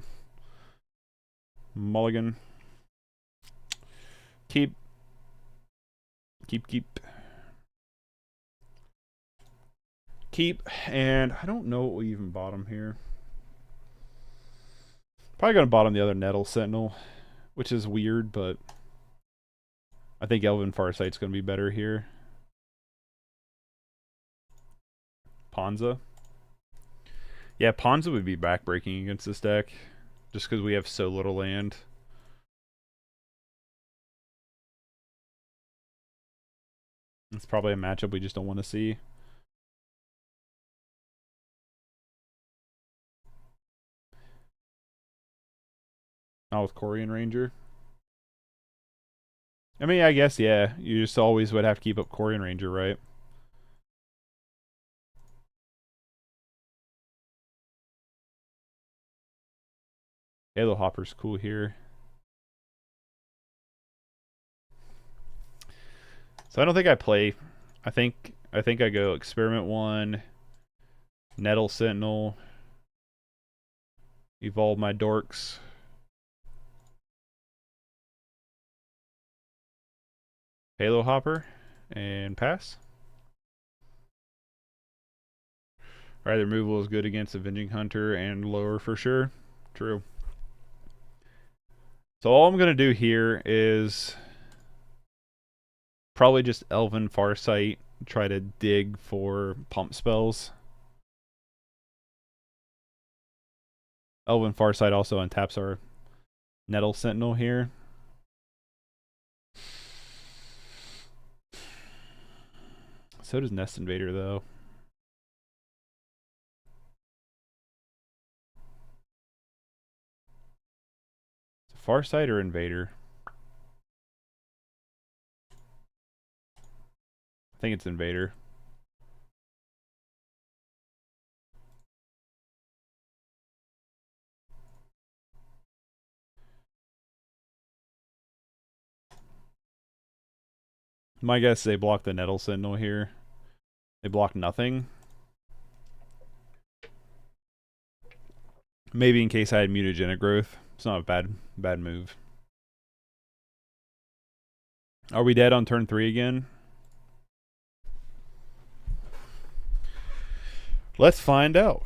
mulligan. Keep. And I don't know what we even bottom here. Probably gonna bottom the other Nettle Sentinel, which is weird, but I think Elven Farsight's gonna be better here. Ponza. Yeah, Ponza would be backbreaking against this deck, just because we have so little land. It's probably a matchup we just don't want to see. Not with Corian Ranger. I mean, I guess, yeah. You just always would have to keep up Quarian Ranger, right? Halo Hopper's cool here. So I don't think I play. I think I go Experiment 1, Nettle Sentinel, evolve my dorks. Halo Hopper, and pass. Right, the removal is good against Avenging Hunter and lower for sure. True. So all I'm going to do here is probably just Elven Farsight, try to dig for pump spells. Elven Farsight also untaps our Nettle Sentinel here. So does Nest Invader, though. Farsight or Invader? I think it's Invader. My guess is they block the Nettle Sentinel here. They block nothing. Maybe in case I had mutagenic growth. It's not a bad move. Are we dead on turn 3 again? Let's find out.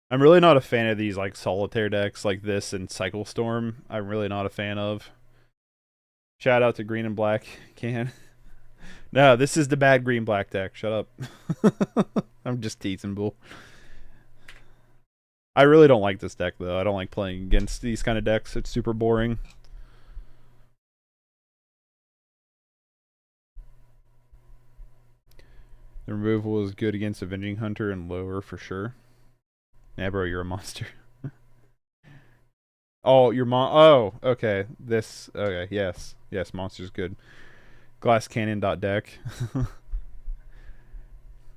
I'm really not a fan of these like solitaire decks like this and Cycle Storm. I'm really not a fan of. Shout out to Green and Black Can. No, this is the bad green black deck. Shut up. I'm just teasing, bull. I really don't like this deck though. I don't like playing against these kind of decks. It's super boring. The removal is good against Avenging Hunter and lower for sure. Yeah, bro, you're a monster. Oh, oh, okay. This, okay, yes. Yes, monster's good. Glass Cannon.deck.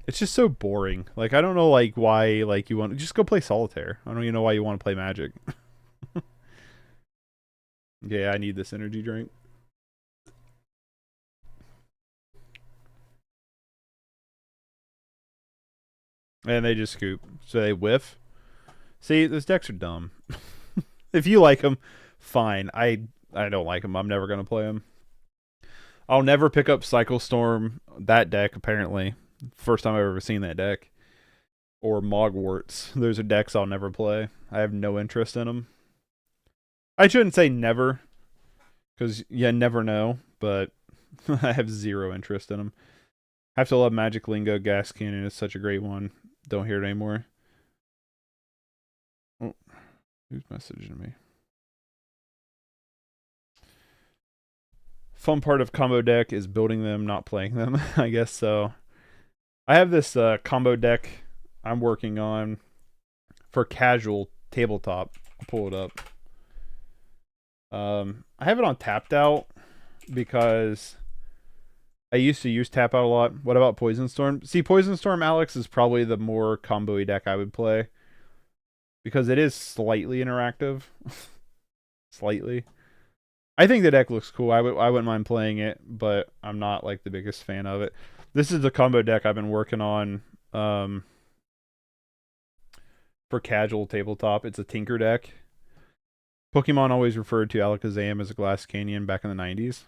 It's just so boring. Like, I don't know, like, why, like, you want to just go play Solitaire. I don't even know why you want to play Magic. Yeah, I need this energy drink. And they just scoop. So they whiff. See, those decks are dumb. If you like them, fine. I don't like them. I'm never going to play them. I'll never pick up Cycle Storm, that deck, apparently. First time I've ever seen that deck. Or Mogwarts. Those are decks I'll never play. I have no interest in them. I shouldn't say never, because you never know, but I have zero interest in them. I have to love Magic Lingo. Gas Cannon is such a great one. Don't hear it anymore. Oh, who's messaging me? Fun part of combo deck is building them, not playing them. I guess so. I have this combo deck I'm working on for casual tabletop. I'll pull it up. I have it on tapped out because I used to use tap out a lot. What about Poison Storm? See, Poison Storm, Alex, is probably the more combo-y deck I would play because it is slightly interactive. Slightly. I think the deck looks cool. I wouldn't mind playing it, but I'm not like the biggest fan of it. This is the combo deck I've been working on for casual tabletop. It's a Tinker deck. Pokemon always referred to Alakazam as a Glass Canyon back in the 90s.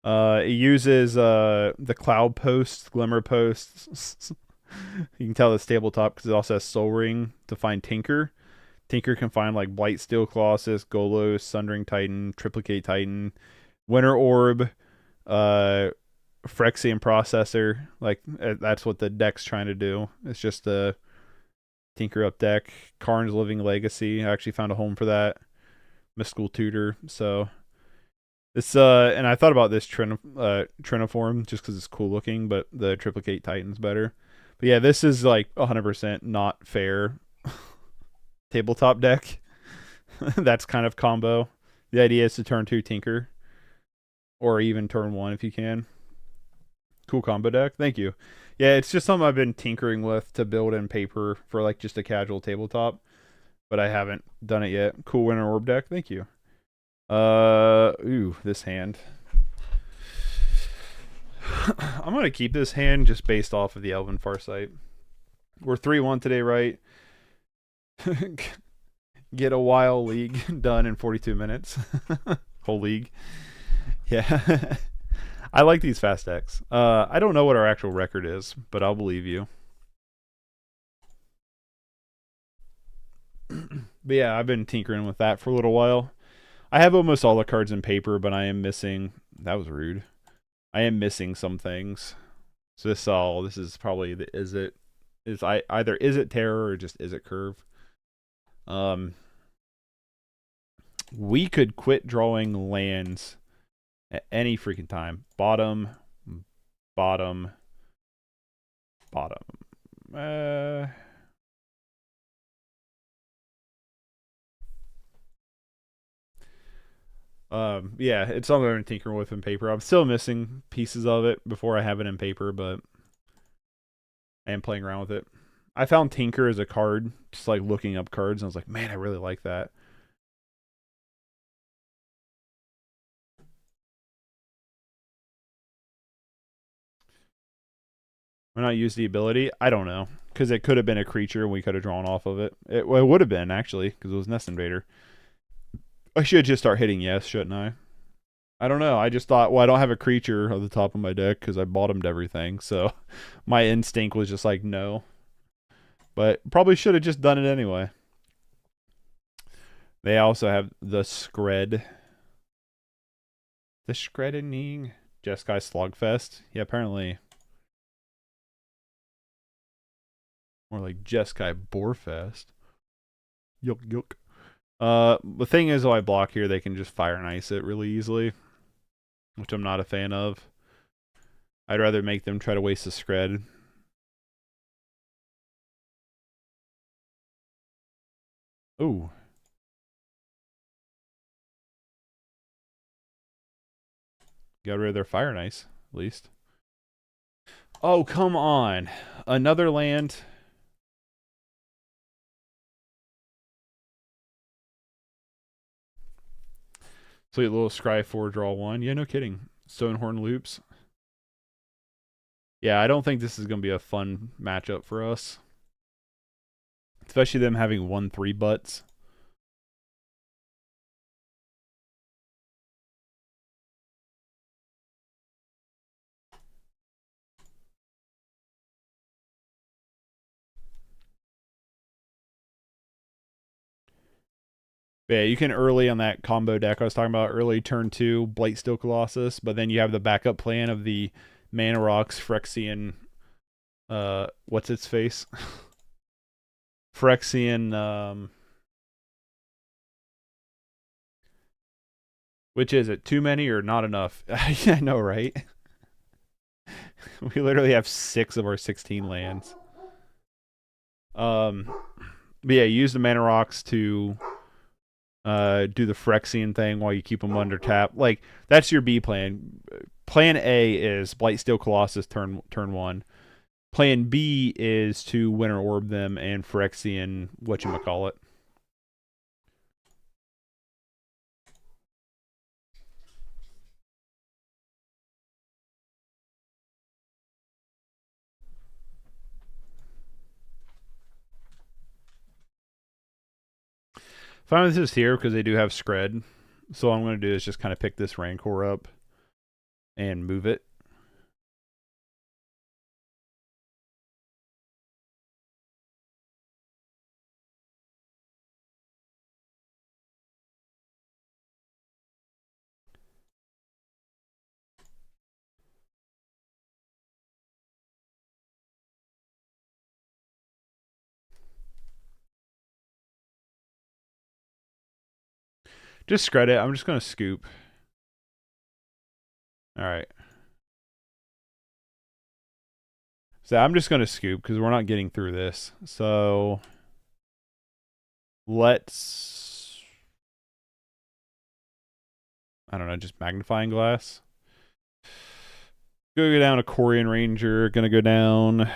It uses the Cloud Post, Glimmer Post. You can tell it's tabletop because it also has Soul Ring to find Tinker. Tinker can find like Blightsteel Colossus, Golos, Sundering Titan, Triplicate Titan, Winter Orb, Phyrexian Processor. Like that's what the deck's trying to do. It's just a Tinker up deck. Karn's Living Legacy. I actually found a home for that. Mystical Tutor. So it's and I thought about this Triniform just because it's cool looking, but the Triplicate Titan's better. But yeah, this is like 100% not fair tabletop deck. That's kind of combo. The idea is to turn 2 Tinker. Or even turn 1 if you can. Cool combo deck. Thank you. Yeah, it's just something I've been tinkering with to build in paper for like just a casual tabletop. But I haven't done it yet. Cool Winter Orb deck. Thank you. Ooh, this hand. I'm going to keep this hand just based off of the Elven Farsight. We're 3-1 today, right? Get a wild league done in 42 minutes. Whole league. Yeah. I like these fast decks. I don't know what our actual record is, but I'll believe you. But yeah, I've been tinkering with that for a little while. I have almost all the cards in paper, but I am missing... That was rude. I am missing some things. So this is probably the Izzet. Is either Izzet Terror or just Izzet Curve. We could quit drawing lands at any freaking time. Bottom. Yeah, it's something I'm tinkering with in paper. I'm still missing pieces of it before I have it in paper, but I am playing around with it. I found Tinker as a card, just like looking up cards, and I was like, man, I really like that. Why not use the ability? I don't know, because it could have been a creature and we could have drawn off of it. It would have been, actually, because it was Nest Invader. I should just start hitting yes, shouldn't I? I don't know. I just thought, well, I don't have a creature at the top of my deck because I bottomed everything. So my instinct was just like, no. But probably should have just done it anyway. They also have the Skred. The Skredening. Jeskai Slogfest. Yeah, apparently. More like Jeskai Borefest. Yuck. The thing is, though, I block here, they can just fire and ice it really easily, which I'm not a fan of. I'd rather make them try to waste a Skred. Ooh. Got rid of their fire and ice, at least. Oh, come on. Another land. Sweet little Scry 4 draw 1. Yeah, no kidding. Stonehorn Loops. Yeah, I don't think this is going to be a fun matchup for us. Especially them having 1/3 butts. Yeah, you can early on that combo deck I was talking about, early turn 2, Blightsteel Colossus, but then you have the backup plan of the Mana Rocks, Phyrexian, what's its face? Phyrexian, which is it? Too many or not enough? I know, right? We literally have 6 of our 16 lands. But yeah, use the Mana Rocks to do the Phyrexian thing while you keep them under tap. Like, that's your B plan. Plan A is Blightsteel Colossus turn 1. Plan B is to Winter Orb them and Phyrexian whatchamacallit. Finally, this is here because they do have Skred. So all I'm going to do is just kind of pick this Rancor up and move it. Just Skred it. I'm just going to scoop. Alright. So I'm just going to scoop because we're not getting through this. So let's I don't know, just magnifying glass. Go down a Korean Ranger. Gonna go down. I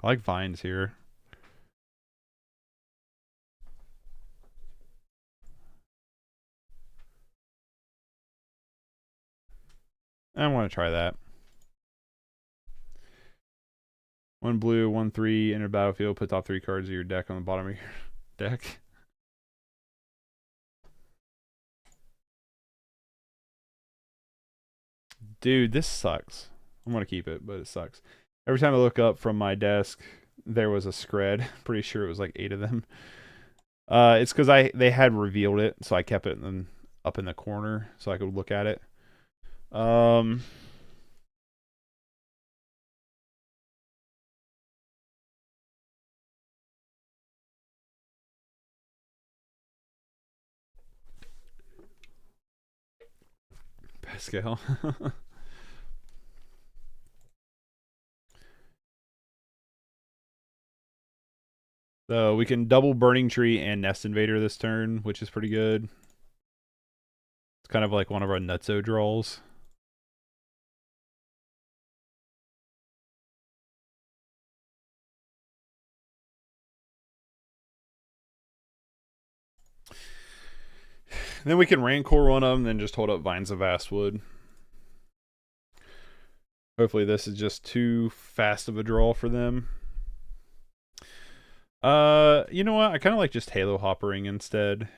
like vines here. I want to try that. 1 blue, 1 3, enter battlefield, put top 3 cards of your deck on the bottom of your deck. Dude, this sucks. I'm going to keep it, but it sucks. Every time I look up from my desk, there was a Skred. Pretty sure it was like 8 of them. It's because they had revealed it, so I kept it up in the corner so I could look at it. Pascal. So we can double Burning Tree and Nest Invader this turn, which is pretty good. It's kind of like one of our nutso draws. Then we can Rancor one of them, then just hold up Vines of Vastwood. Hopefully this is just too fast of a draw for them. You know what? I kind of like just Halo Hoppering instead.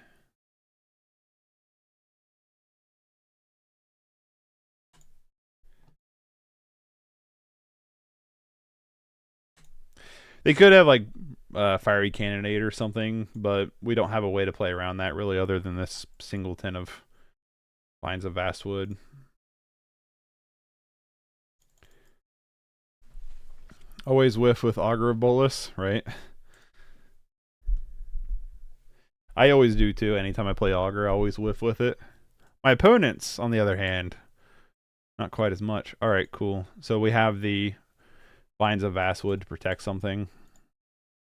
They could have like Fiery Cannonade or something, but we don't have a way to play around that really other than this singleton of Vines of Vastwood. Always whiff with Augur of Bolus, right? I always do too. Anytime I play Augur, I always whiff with it. My opponents, on the other hand, not quite as much. Alright, cool. So we have the Vines of Vastwood to protect something.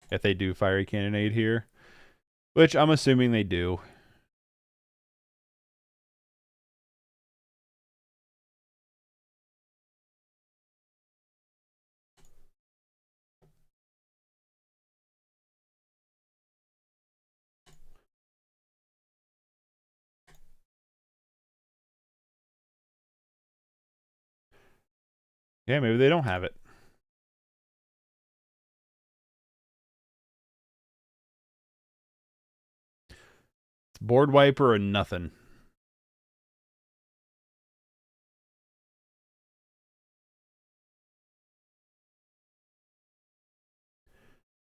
If they do Fiery Cannonade here. Which I'm assuming they do. Yeah, maybe they don't have it. It's Board Wiper or nothing.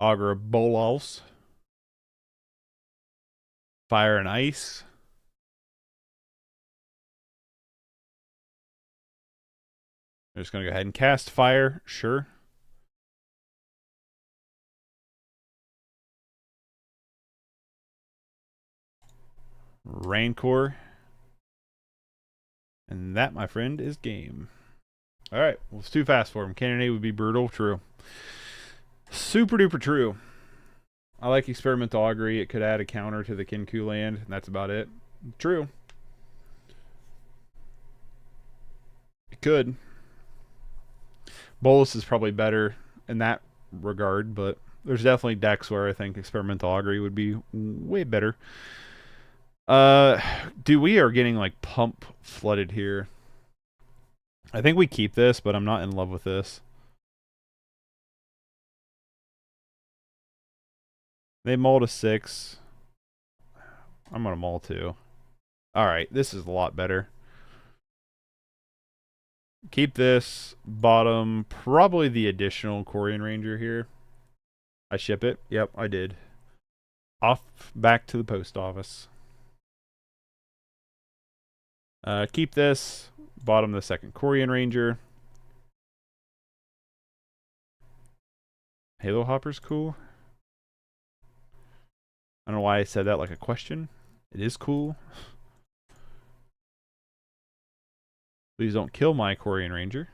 Augur of Bolos. Fire and Ice. I'm just going to go ahead and cast Fire. Sure. Rancor. And that, my friend, is game. Alright, well, it's too fast for him. Cannonade would be brutal. True. Super duper true. I like Experimental Augury. It could add a counter to the Kinku land, and that's about it. True. It could. Bolus is probably better in that regard, but there's definitely decks where I think Experimental Augury would be way better. Dude, we are getting like pump flooded here. I think we keep this, but I'm not in love with this. They maul to 6. I'm gonna maul 2. Alright, this is a lot better. Keep this. Bottom, probably the additional Korean Ranger here. I ship it. Yep, I did. Off back to the post office. Keep this. Bottom the second Korean Ranger. Halo Hopper's cool. I don't know why I said that like a question. It is cool. Please don't kill my Korean Ranger.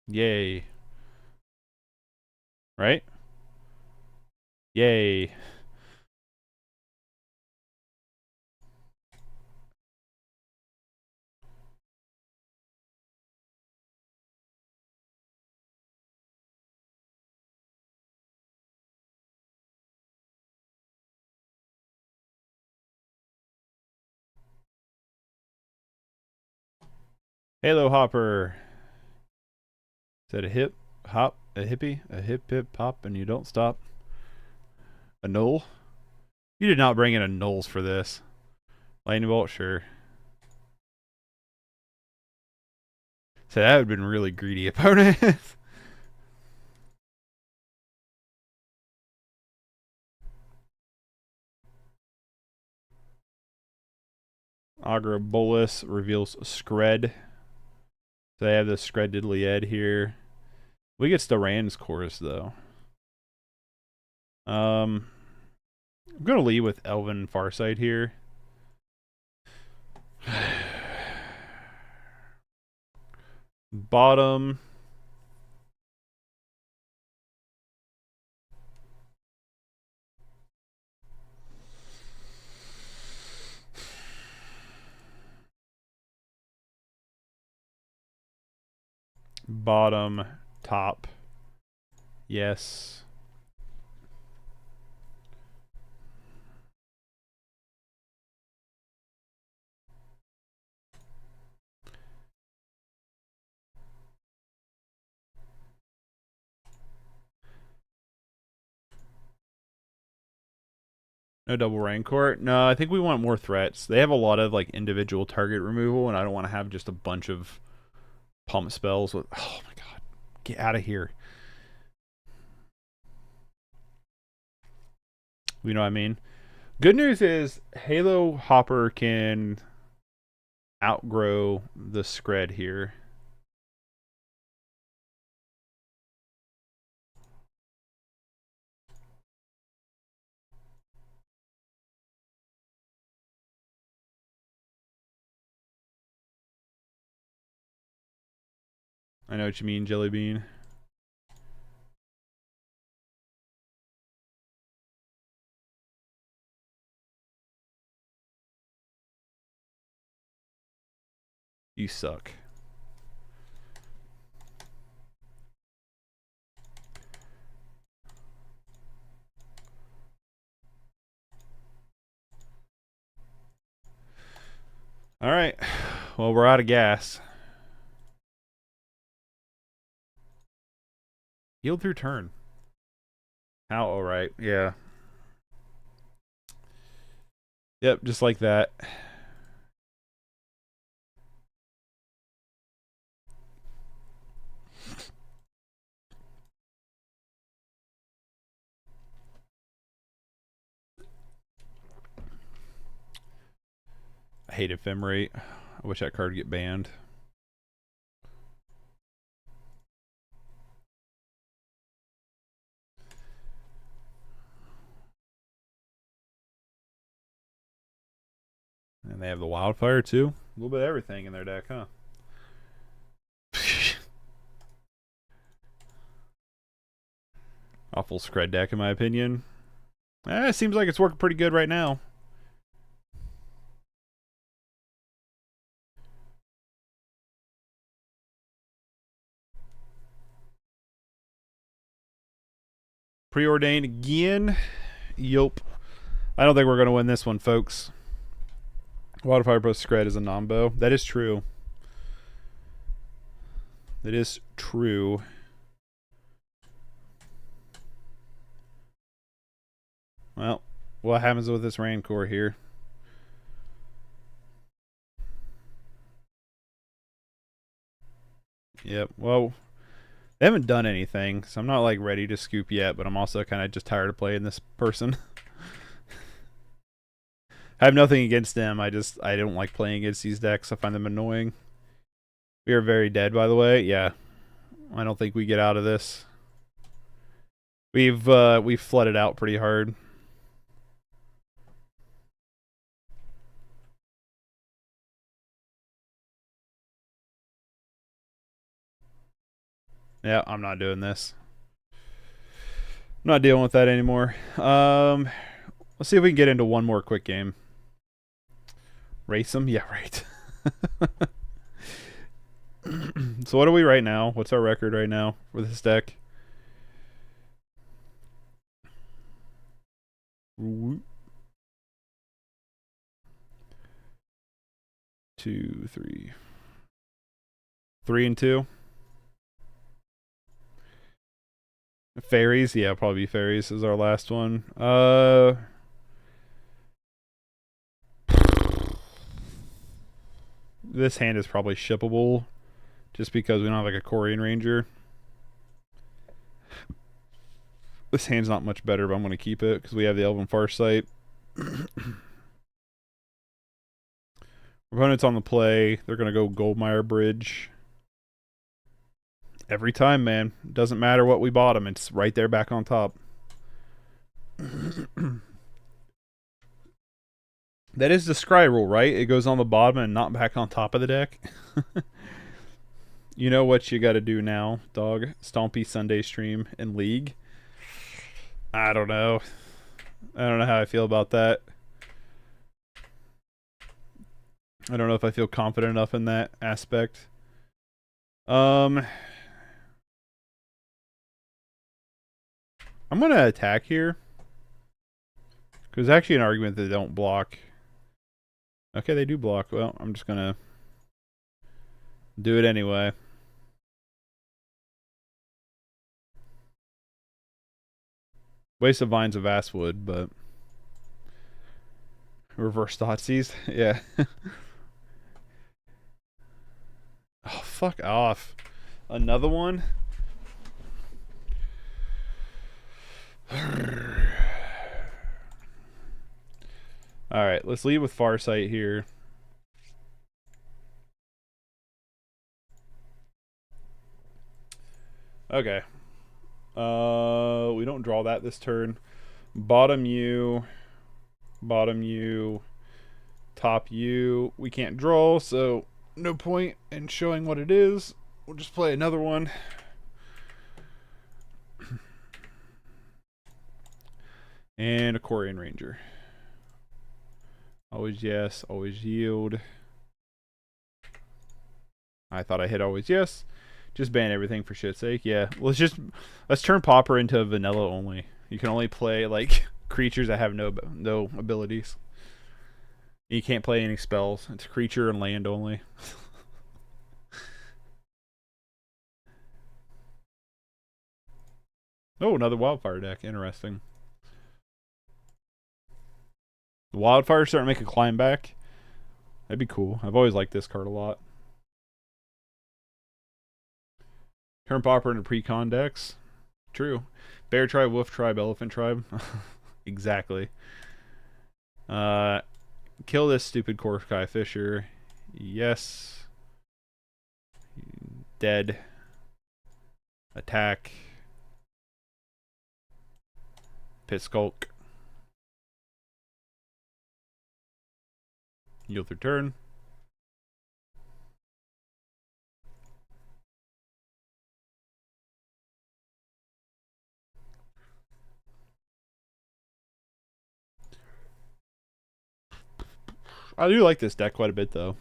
Yay. Right? Yay. Halo Hopper. Is that a hip hop, a hippie, a hip hip hop, and you don't stop? A null? You did not bring in a nulls for this. Lightning bolt, sure. So that would have been really greedy opponent. Agra Bolus reveals Skred. So they have the Skred Diddly Ed here. We get Storan's chorus though. I'm gonna lead with Elven Farsight here. Bottom. Bottom, top. Yes. No double Rancor. No, I think we want more threats. They have a lot of like individual target removal, and I don't want to have just a bunch of pump spells with. Oh my god, get out of here. You know what I mean? Good news is Halo Hopper can outgrow the Skred here. I know what you mean, Jelly Bean. You suck. All right. Well, we're out of gas. Yield through turn. How? All right. Yeah. Yep, just like that. I hate Ephemerate. I wish that card would get banned. And they have the Wildfire too. A little bit of everything in their deck, huh? Awful Skred deck, in my opinion. It seems like it's working pretty good right now. Preordained again. Yup. I don't think we're going to win this one, folks. Wildfire plus Skred is a nombo. That is true. That is true. Well, what happens with this Rancor here? Yep, well, they haven't done anything, so I'm not like ready to scoop yet, but I'm also kind of just tired of playing this person. I have nothing against them, I don't like playing against these decks. I find them annoying. We are very dead, by the way. Yeah, I don't think we get out of this. We've flooded out pretty hard. Yeah, I'm not doing this. I'm not dealing with that anymore. Let's see if we can get into one more quick game. Race them? Yeah, right. So what are we right now? What's our record right now for this deck? Two, three. 3-2. Fairies, yeah, probably fairies is our last one. This hand is probably shippable, just because we don't have like a Korean Ranger. This hand's not much better, but I'm going to keep it because we have the Elven Farsight. Opponent's on the play. They're going to go Goldmire Bridge. Every time, man. Doesn't matter what we bought them. It's right there back on top. That is the Skred rule, right? It goes on the bottom and not back on top of the deck. You know what you got to do now, dog. Stompy Sunday stream in League. I don't know. I don't know how I feel about that. I don't know if I feel confident enough in that aspect. I'm going to attack here. Because there's actually an argument that they don't block. Okay, they do block. Well, I'm just going to do it anyway. Waste of Vines of Vastwood, but... Reverse Thoughtseize? Yeah. Oh, fuck off. Another one? Alright, let's leave with Farsight here. Okay. We don't draw that this turn. Bottom U. Bottom U. Top U. We can't draw, so no point in showing what it is. We'll just play another one. And a Korean Ranger. Always yes, always yield. I thought I hit always yes. Just ban everything for shit's sake. Yeah, let's turn Pauper into vanilla only. You can only play like creatures that have no abilities. You can't play any spells. It's creature and land only. Oh, another Wildfire deck. Interesting. The Wildfire starting to make a climb back. That'd be cool. I've always liked this card a lot. Turn Pauper into pre-con decks. True. Bear tribe, wolf tribe, elephant tribe. Exactly. Kill this stupid Korkai Fisher. Yes. Dead. Attack. Pit Skulk. Yield their turn. I do like this deck quite a bit, though.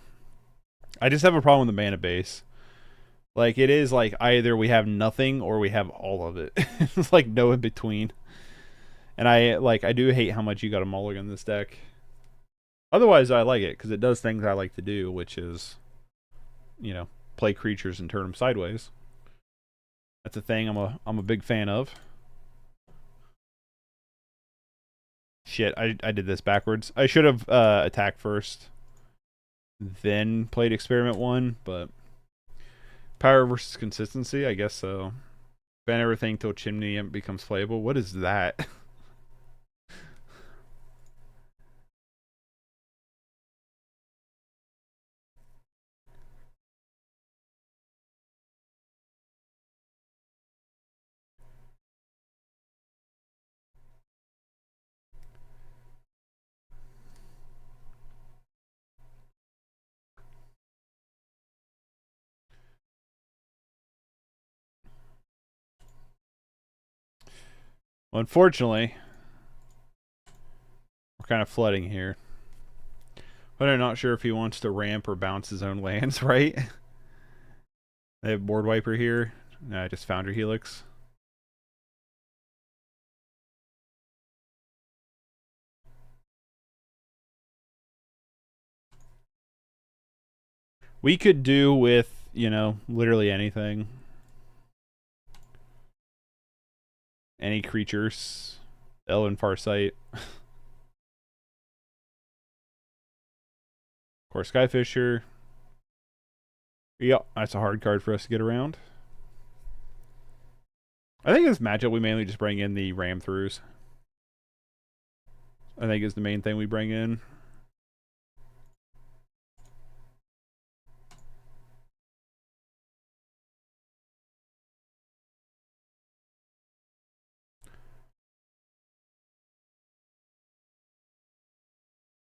I just have a problem with the mana base. Like, it is like either we have nothing or we have all of it. It's like no in between. And I do hate how much you got a mulligan this deck. Otherwise, I like it because it does things I like to do, which is, you know, play creatures and turn them sideways. That's a thing I'm a big fan of. Shit, I did this backwards. I should have attacked first, then played Experiment 1, but power versus consistency, I guess so. Ban everything till Chimney becomes playable. What is that? Unfortunately, we're kind of flooding here. But I'm not sure if he wants to ramp or bounce his own lands, right? They have Board Wiper here. I just Foundry Helix. We could do with, you know, literally anything. Any creatures. Elven Farsight. Of course, Skyfisher. Yep, that's a hard card for us to get around. I think this matchup we mainly just bring in the ram throughs. I think is the main thing we bring in.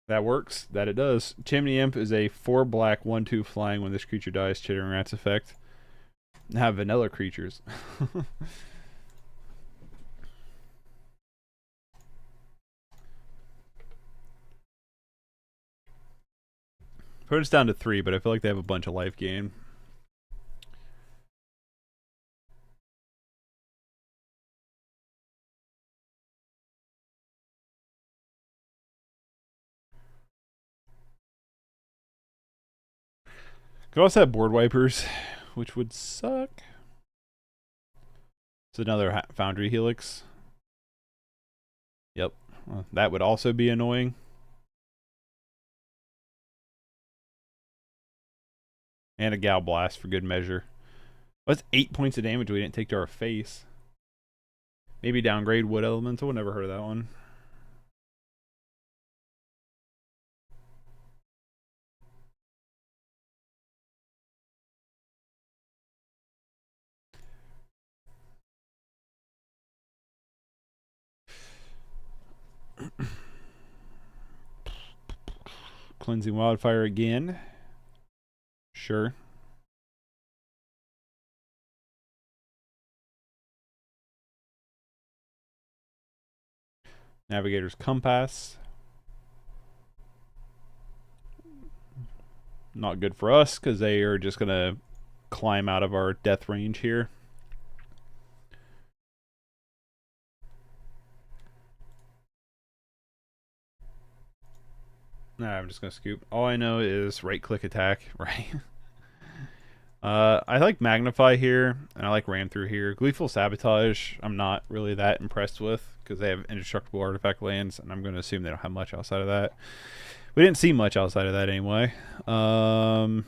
That works. That it does. Chimney Imp is a 4 black 1/2 flying. When this creature dies, Chittering Rats effect. Have vanilla creatures. Put us down to 3, but I feel like they have a bunch of life gain. Could also have Board Wipers, which would suck. It's another Foundry Helix. Yep. Well, that would also be annoying. And a Gal Blast for good measure. What's 8 points of damage we didn't take to our face? Maybe downgrade Wood Elemental. Never heard of that one. Cleansing Wildfire again. Sure. Navigator's Compass. Not good for us because they are just going to climb out of our death range here. Nah, I'm just going to scoop. All I know is right-click attack, right? I like Magnify here, and I like Ram Through here. Gleeful Sabotage, I'm not really that impressed with, because they have indestructible artifact lands, and I'm going to assume they don't have much outside of that. We didn't see much outside of that anyway. What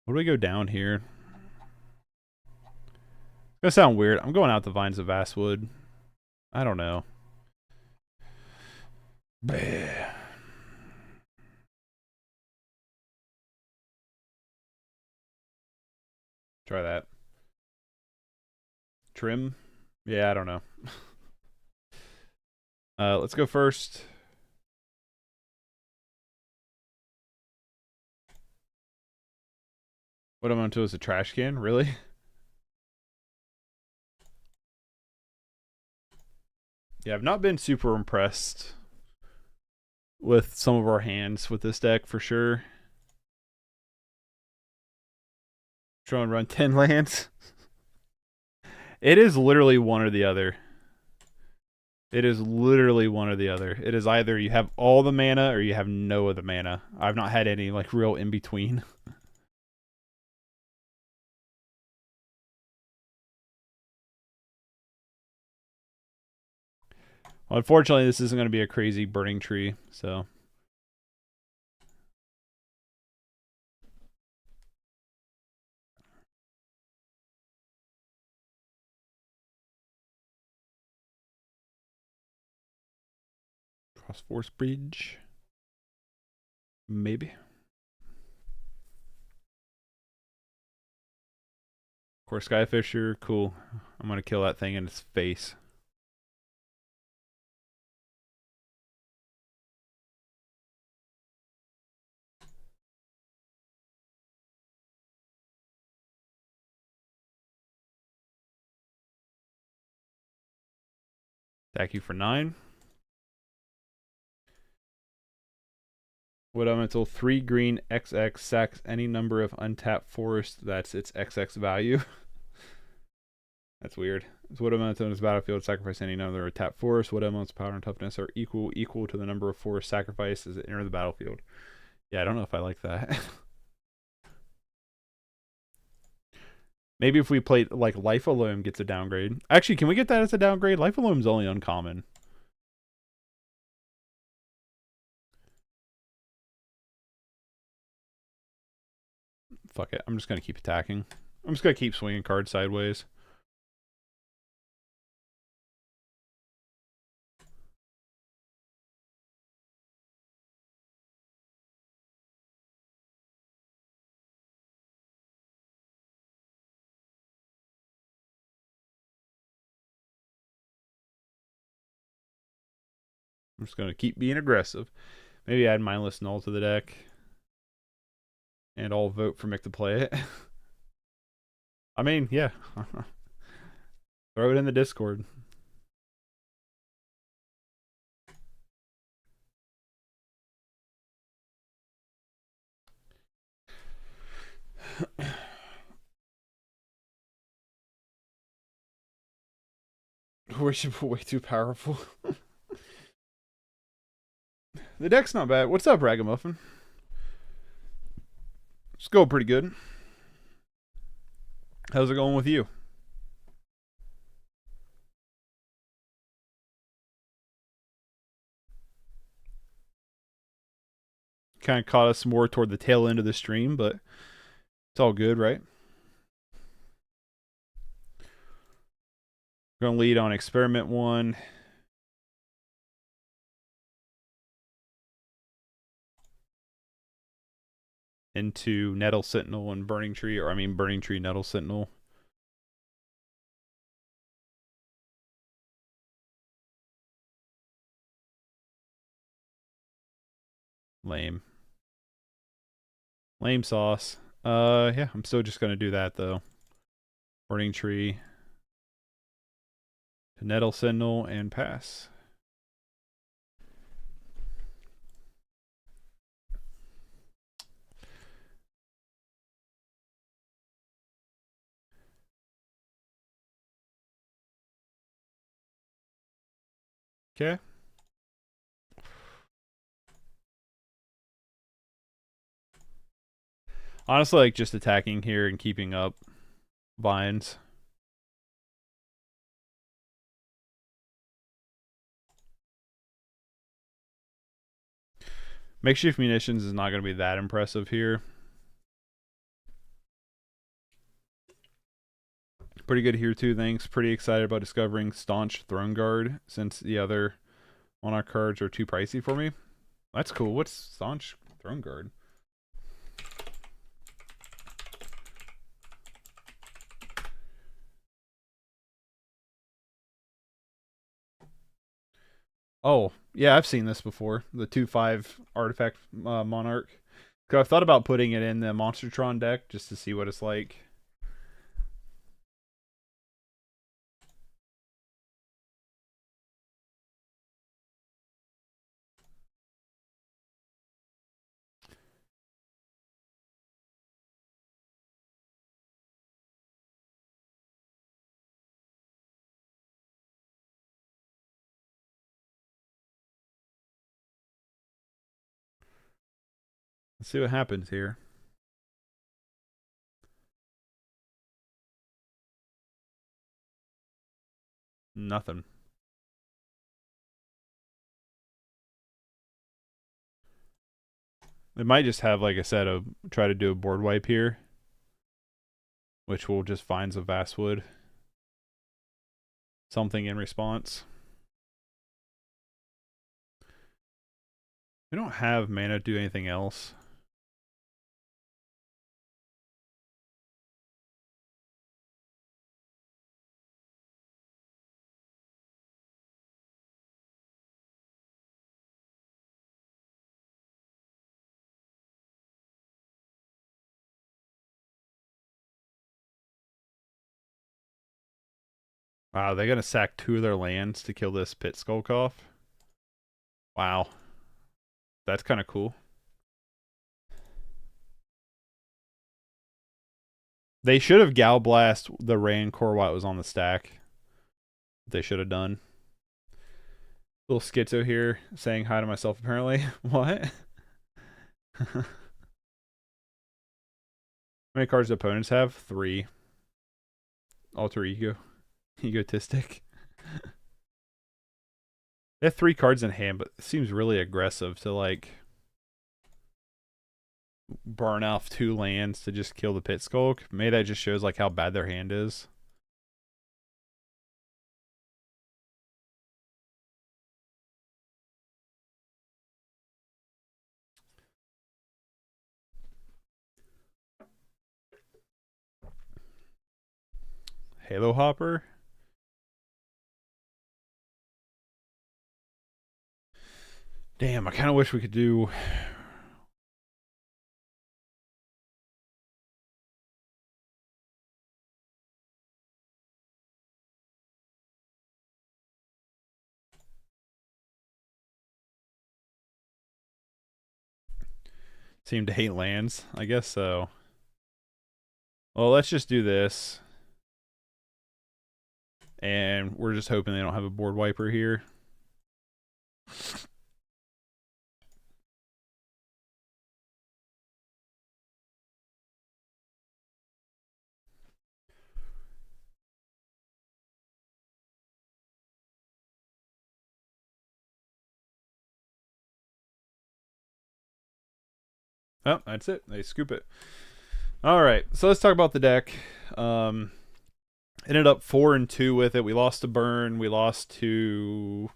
do we go down here? It's going to sound weird. I'm going out the Vines of Vastwood. I don't know. Bah. Try that. Trim? Yeah, I don't know. Let's go first. What I'm onto is a trash can? Really? Yeah, I've not been super impressed with some of our hands with this deck for sure. Try and run 10 lands. It is literally one or the other. It is literally one or the other. It is either you have all the mana or you have no of the mana. I've not had any like real in between. Well, unfortunately, this isn't going to be a crazy burning tree, so. Cross Force Bridge. Maybe. Of course, Skyfisher. Cool. I'm going to kill that thing in its face. Thank you for 9. Wood Elemental, 3 green, XX, sacks any number of untapped forest that's its XX value. That's weird. So Wood Elemental in this battlefield, sacrifice any number of tapped forests. Wood Elemental's power and toughness are equal to the number of forest sacrificed as it enters the battlefield. Yeah, I don't know if I like that. Maybe if we played, like, Life Alone gets a downgrade. Actually, can we get that as a downgrade? Life Alone's only uncommon. Fuck it. I'm just going to keep attacking. I'm just going to keep swinging cards sideways. I'm just going to keep being aggressive. Maybe add mindless null to the deck. And I'll vote for Mick to play it. I mean, yeah. Throw it in the Discord. Worship way too powerful. The deck's not bad. What's up, Ragamuffin? It's going pretty good. How's it going with you? Kind of caught us more toward the tail end of the stream, but it's all good, right? We're going to lead on Experiment 1. Into Nettle Sentinel and Burning Tree, or I mean Burning Tree, Nettle Sentinel. Lame. Lame sauce. Yeah, I'm still just going to do that, though. Burning Tree. Nettle Sentinel and pass. Okay. Honestly, like just attacking here and keeping up vines. Makeshift munitions is not going to be that impressive here. Pretty good here too, thanks. Pretty excited about discovering Staunch Throne Guard since the other Monarch cards are too pricey for me. That's cool. What's Staunch Throne Guard? Oh, yeah, I've seen this before. The 2/5 artifact Monarch. I've thought about putting it in the Monstertron deck just to see what it's like. Let's see what happens here. Nothing. They might just have, like I said, try to do a board wipe here, which will just find some Vastwood. Something in response. We don't have mana to do anything else. Wow, they're gonna sack 2 of their lands to kill this pit skulk off. Wow. That's kind of cool. They should have Gal Blast the Rancor while it was on the stack. They should have done. Little schizo here saying hi to myself apparently. What? How many cards do opponents have? 3. Alter ego. Egotistic. They have 3 cards in hand, but it seems really aggressive to like burn off 2 lands to just kill the pit skulk. Maybe that just shows like how bad their hand is. Halo Hopper. Damn, I kind of wish we could do... Seem to hate lands. I guess so. Well, let's just do this. And we're just hoping they don't have a board wiper here. Oh, that's it. They scoop it. All right, so let's talk about the deck. Ended up 4-2 with it. We lost to Burn. We lost to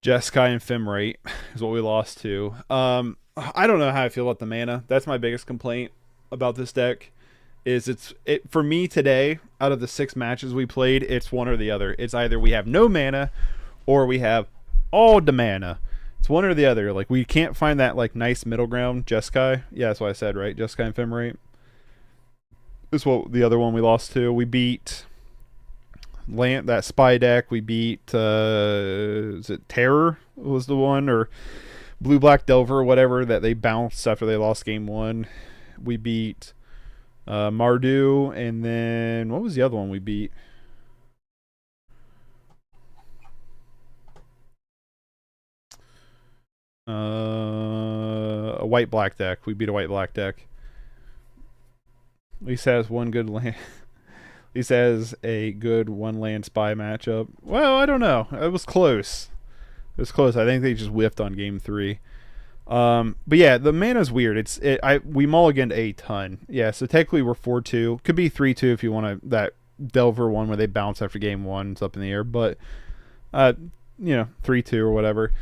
Jeskai and Femrate is what we lost to. I don't know how I feel about the mana. That's my biggest complaint about this deck. Is it for me today, out of the 6 matches we played, it's one or the other. It's either we have no mana or we have all the mana. It's one or the other. Like, we can't find that like nice middle ground. Jeskai. Yeah, that's what I said, right? Jeskai and Femrate. This is what the other one we lost to. We beat that spy deck. We beat is it Terror was the one, or Blue Black Delver, whatever, that they bounced after they lost game 1. We beat Mardu, and then what was the other one we beat? A white black deck. We beat a white black deck. At least has one good land. At least has a good 1-land spy matchup. Well, I don't know. It was close. It was close. I think they just whiffed on game 3. But yeah, the mana's weird. We mulliganed a ton. Yeah, so technically we're 4-2. Could be 3-2 if you want that Delver one where they bounce after game 1. It's up in the air. But 3-2 or whatever.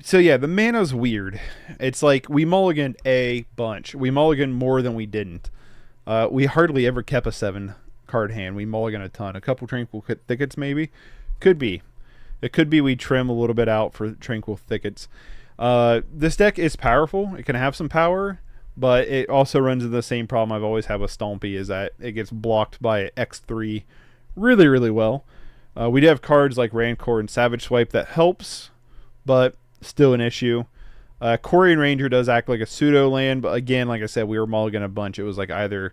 So yeah, the mana's weird. It's like we mulliganed a bunch. We mulliganed more than we didn't. We hardly ever kept a 7-card hand. We mulliganed a ton. A couple Tranquil Thickets maybe. Could be. It could be we trim a little bit out for Tranquil Thickets. This deck is powerful. It can have some power, but it also runs into the same problem I've always had with Stompy, is that it gets blocked by X3 really, really well. We do have cards like Rancor and Savage Swipe that helps, but still an issue. Quarian Ranger does act like a pseudo land, but again, like I said, we were mulliganing a bunch. It was like either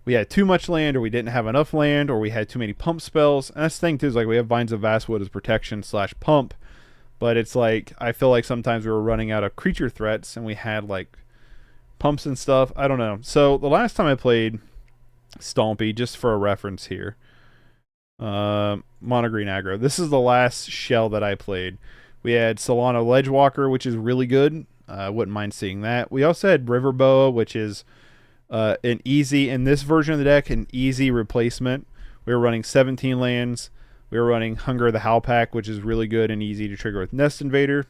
we had too much land, or we didn't have enough land, or we had too many pump spells. And that's the thing too, is like we have Vines of Vastwood as protection / pump, but it's like I feel like sometimes we were running out of creature threats and we had like pumps and stuff. I don't know. So the last time I played Stompy, just for a reference here, mono green aggro. This is the last shell that I played. We had Solano Ledgewalker, which is really good. Wouldn't mind seeing that. We also had River Boa, which is an easy, in this version of the deck, an easy replacement. We were running 17 lands. We were running Hunger of the Howl Pack, which is really good and easy to trigger with Nest Invader.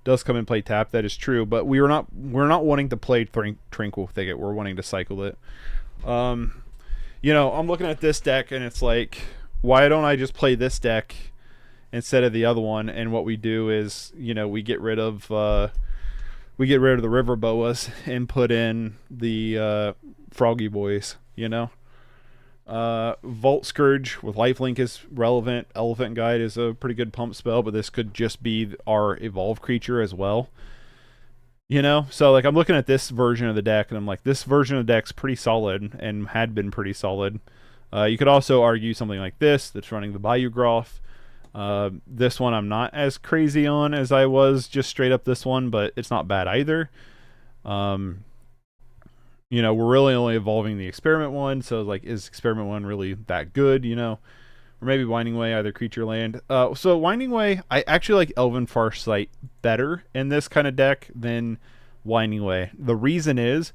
Does come and play tap, that is true, but we're not wanting to play Tranquil Thicket. We're wanting to cycle it. I'm looking at this deck and it's like, why don't I just play this deck instead of the other one? And what we do is, we get rid of the River Boas and put in the Froggy Boys. you know. Volt Scourge with Lifelink is relevant. Elephant Guide is a pretty good pump spell, but this could just be our evolved creature as well. You know, so like I'm looking at this version of the deck, and I'm like, this version of the deck's pretty solid and had been pretty solid. You could also argue something like this that's running the Bayou Groff. This one I'm not as crazy on as I was just straight up this one, but it's not bad either. You know, we're really only evolving the Experiment one, so like, is Experiment one really that good, you know? Or maybe Winding Way, either creature land. So Winding Way, I actually like Elven Farsight better in this kind of deck than Winding Way. The reason is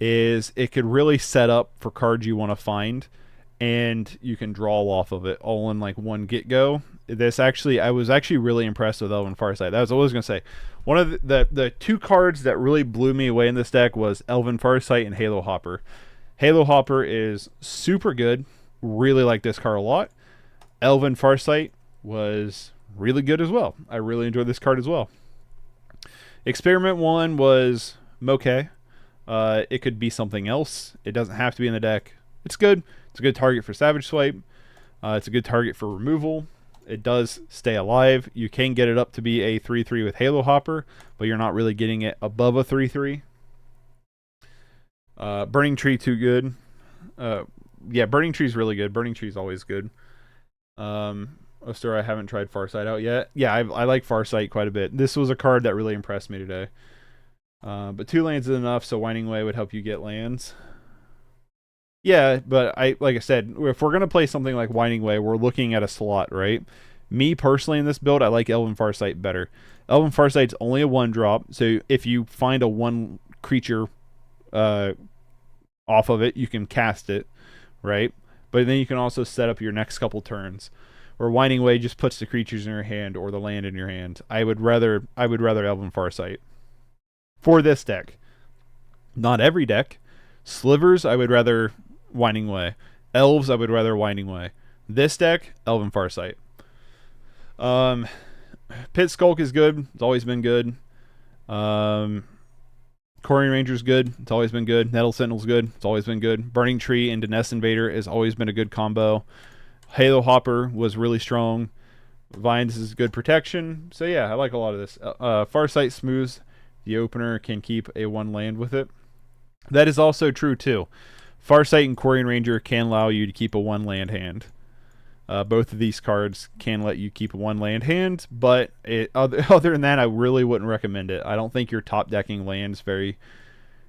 it could really set up for cards you want to find, and you can draw off of it all in like one get-go. I was actually really impressed with Elven Farsight. That was what I was going to say. One of the two cards that really blew me away in this deck was Elven Farsight and Halo Hopper. Halo Hopper is super good. Really like this card a lot. Elven Farsight was really good as well. I really enjoyed this card as well. Experiment 1 was okay. It could be something else. It doesn't have to be in the deck. It's good. It's a good target for Savage Swipe. It's a good target for removal. It does stay alive. You can get it up to be a 3/3 with Halo Hopper, but you're not really getting it above a 3/3. Burning Tree too good. Yeah, Burning Tree's really good. Burning Tree's always good. Oster, I haven't tried Farsight out yet. Yeah, I like Farsight quite a bit. This was a card that really impressed me today. But 2 lands is enough, so Winding Way would help you get lands. Yeah, but like I said, if we're going to play something like Winding Way, we're looking at a slot, right? Me, personally, in this build, I like Elven Farsight better. Elven Farsight's only a 1-drop, so if you find a 1 creature off of it, you can cast it, right? But then you can also set up your next couple turns. Or Winding Way just puts the creatures in your hand or the land in your hand. I would rather Elven Farsight for this deck. Not every deck. Slivers, I would rather Winding Way. Elves, I would rather Winding Way. This deck, Elven Farsight. Pit Skulk is good. It's always been good. Coring Ranger's good. It's always been good. Nettle Sentinel's good. It's always been good. Burning Tree into Nest Invader has always been a good combo. Halo Hopper was really strong. Vines is good protection. So yeah, I like a lot of this. Farsight smooths the opener, can keep a 1 land with it. That is also true too. Farsight and Quarian Ranger can allow you to keep a 1 land hand. Both of these cards can let you keep a 1 land hand, but other than that, I really wouldn't recommend it. I don't think you're top decking lands very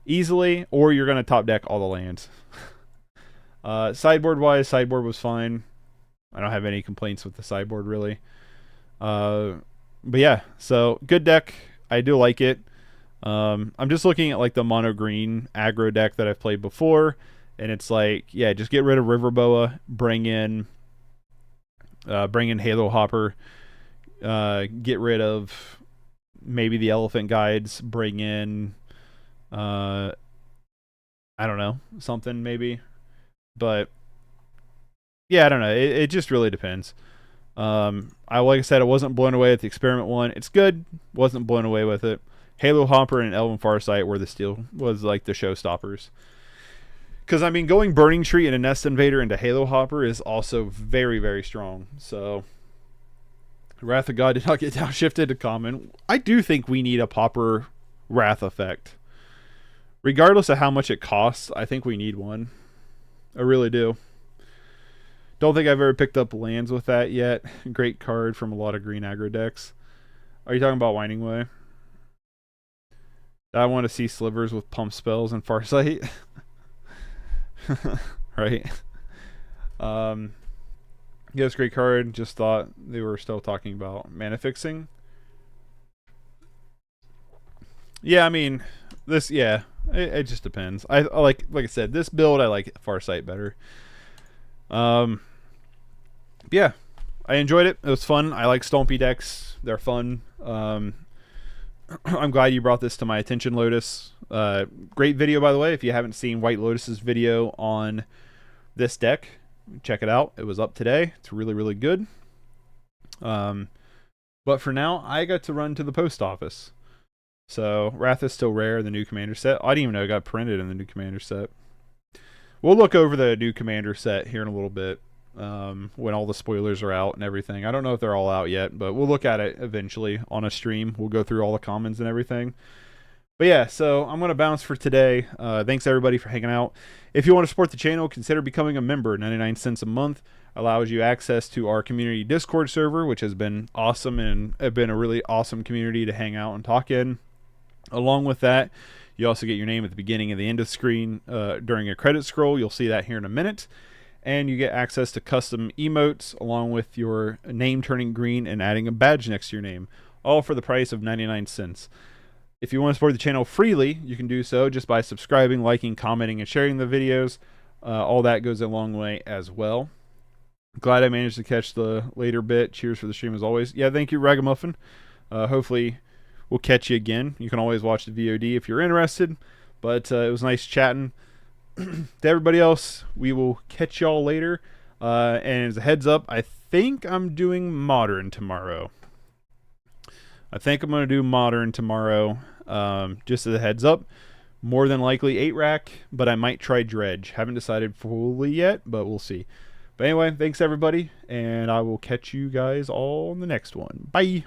easily, or you're going to top deck all the lands. Sideboard wise, sideboard was fine. I don't have any complaints with the sideboard really. But yeah, so good deck. I do like it. I'm just looking at like the mono green aggro deck that I've played before, and it's like, yeah, just get rid of Riverboa, bring in Halo Hopper, get rid of maybe the Elephant Guides, bring in I don't know, something maybe. But yeah, I don't know. It just really depends. Like I said, I wasn't blown away with the Experiment 1. It's good. Wasn't blown away with it. Halo Hopper and Elven Farsight were was like the showstoppers. Because I mean, going Burning Tree and a Nest Invader into Halo Hopper is also very, very strong. So Wrath of God did not get downshifted to common. I do think we need a Pauper Wrath effect. Regardless of how much it costs, I think we need one. I really do. Don't think I've ever picked up lands with that yet. Great card from a lot of green aggro decks. Are you talking about Winding Way? I want to see Slivers with pump spells and Farsight. Right? Yeah, it's a great card. Just thought they were still talking about mana fixing. Yeah, I mean, this, yeah, it just depends. I like I said, this build, I like Farsight better. Yeah, I enjoyed it. It was fun. I like Stompy decks. They're fun. I'm glad you brought this to my attention, Lotus. Great video, by the way. If you haven't seen White Lotus's video on this deck, check it out. It was up today. It's really, really good. But for now, I got to run to the post office. So Wrath is still rare, the new commander set. I didn't even know it got printed in the new commander set. We'll look over the new Commander set here in a little bit when all the spoilers are out and everything. I don't know if they're all out yet, but we'll look at it eventually on a stream. We'll go through all the commons and everything. But yeah, so I'm going to bounce for today. Thanks everybody for hanging out. If you want to support the channel, consider becoming a member. 99 cents a month allows you access to our community Discord server, which has been awesome and have been a really awesome community to hang out and talk in. Along with that, you also get your name at the beginning and the end of the screen during a credit scroll. You'll see that here in a minute. And you get access to custom emotes along with your name turning green and adding a badge next to your name, all for the price of 99 cents. If you want to support the channel freely, you can do so just by subscribing, liking, commenting, and sharing the videos. All that goes a long way as well. Glad I managed to catch the later bit. Cheers for the stream as always. Yeah, thank you, Ragamuffin. Hopefully we'll catch you again. You can always watch the VOD if you're interested. But it was nice chatting. To everybody else, we will catch y'all later. And as a heads up, I think I'm doing Modern tomorrow. Just as a heads up, more than likely 8-rack, but I might try Dredge. Haven't decided fully yet, but we'll see. But anyway, thanks everybody, and I will catch you guys all in the next one. Bye!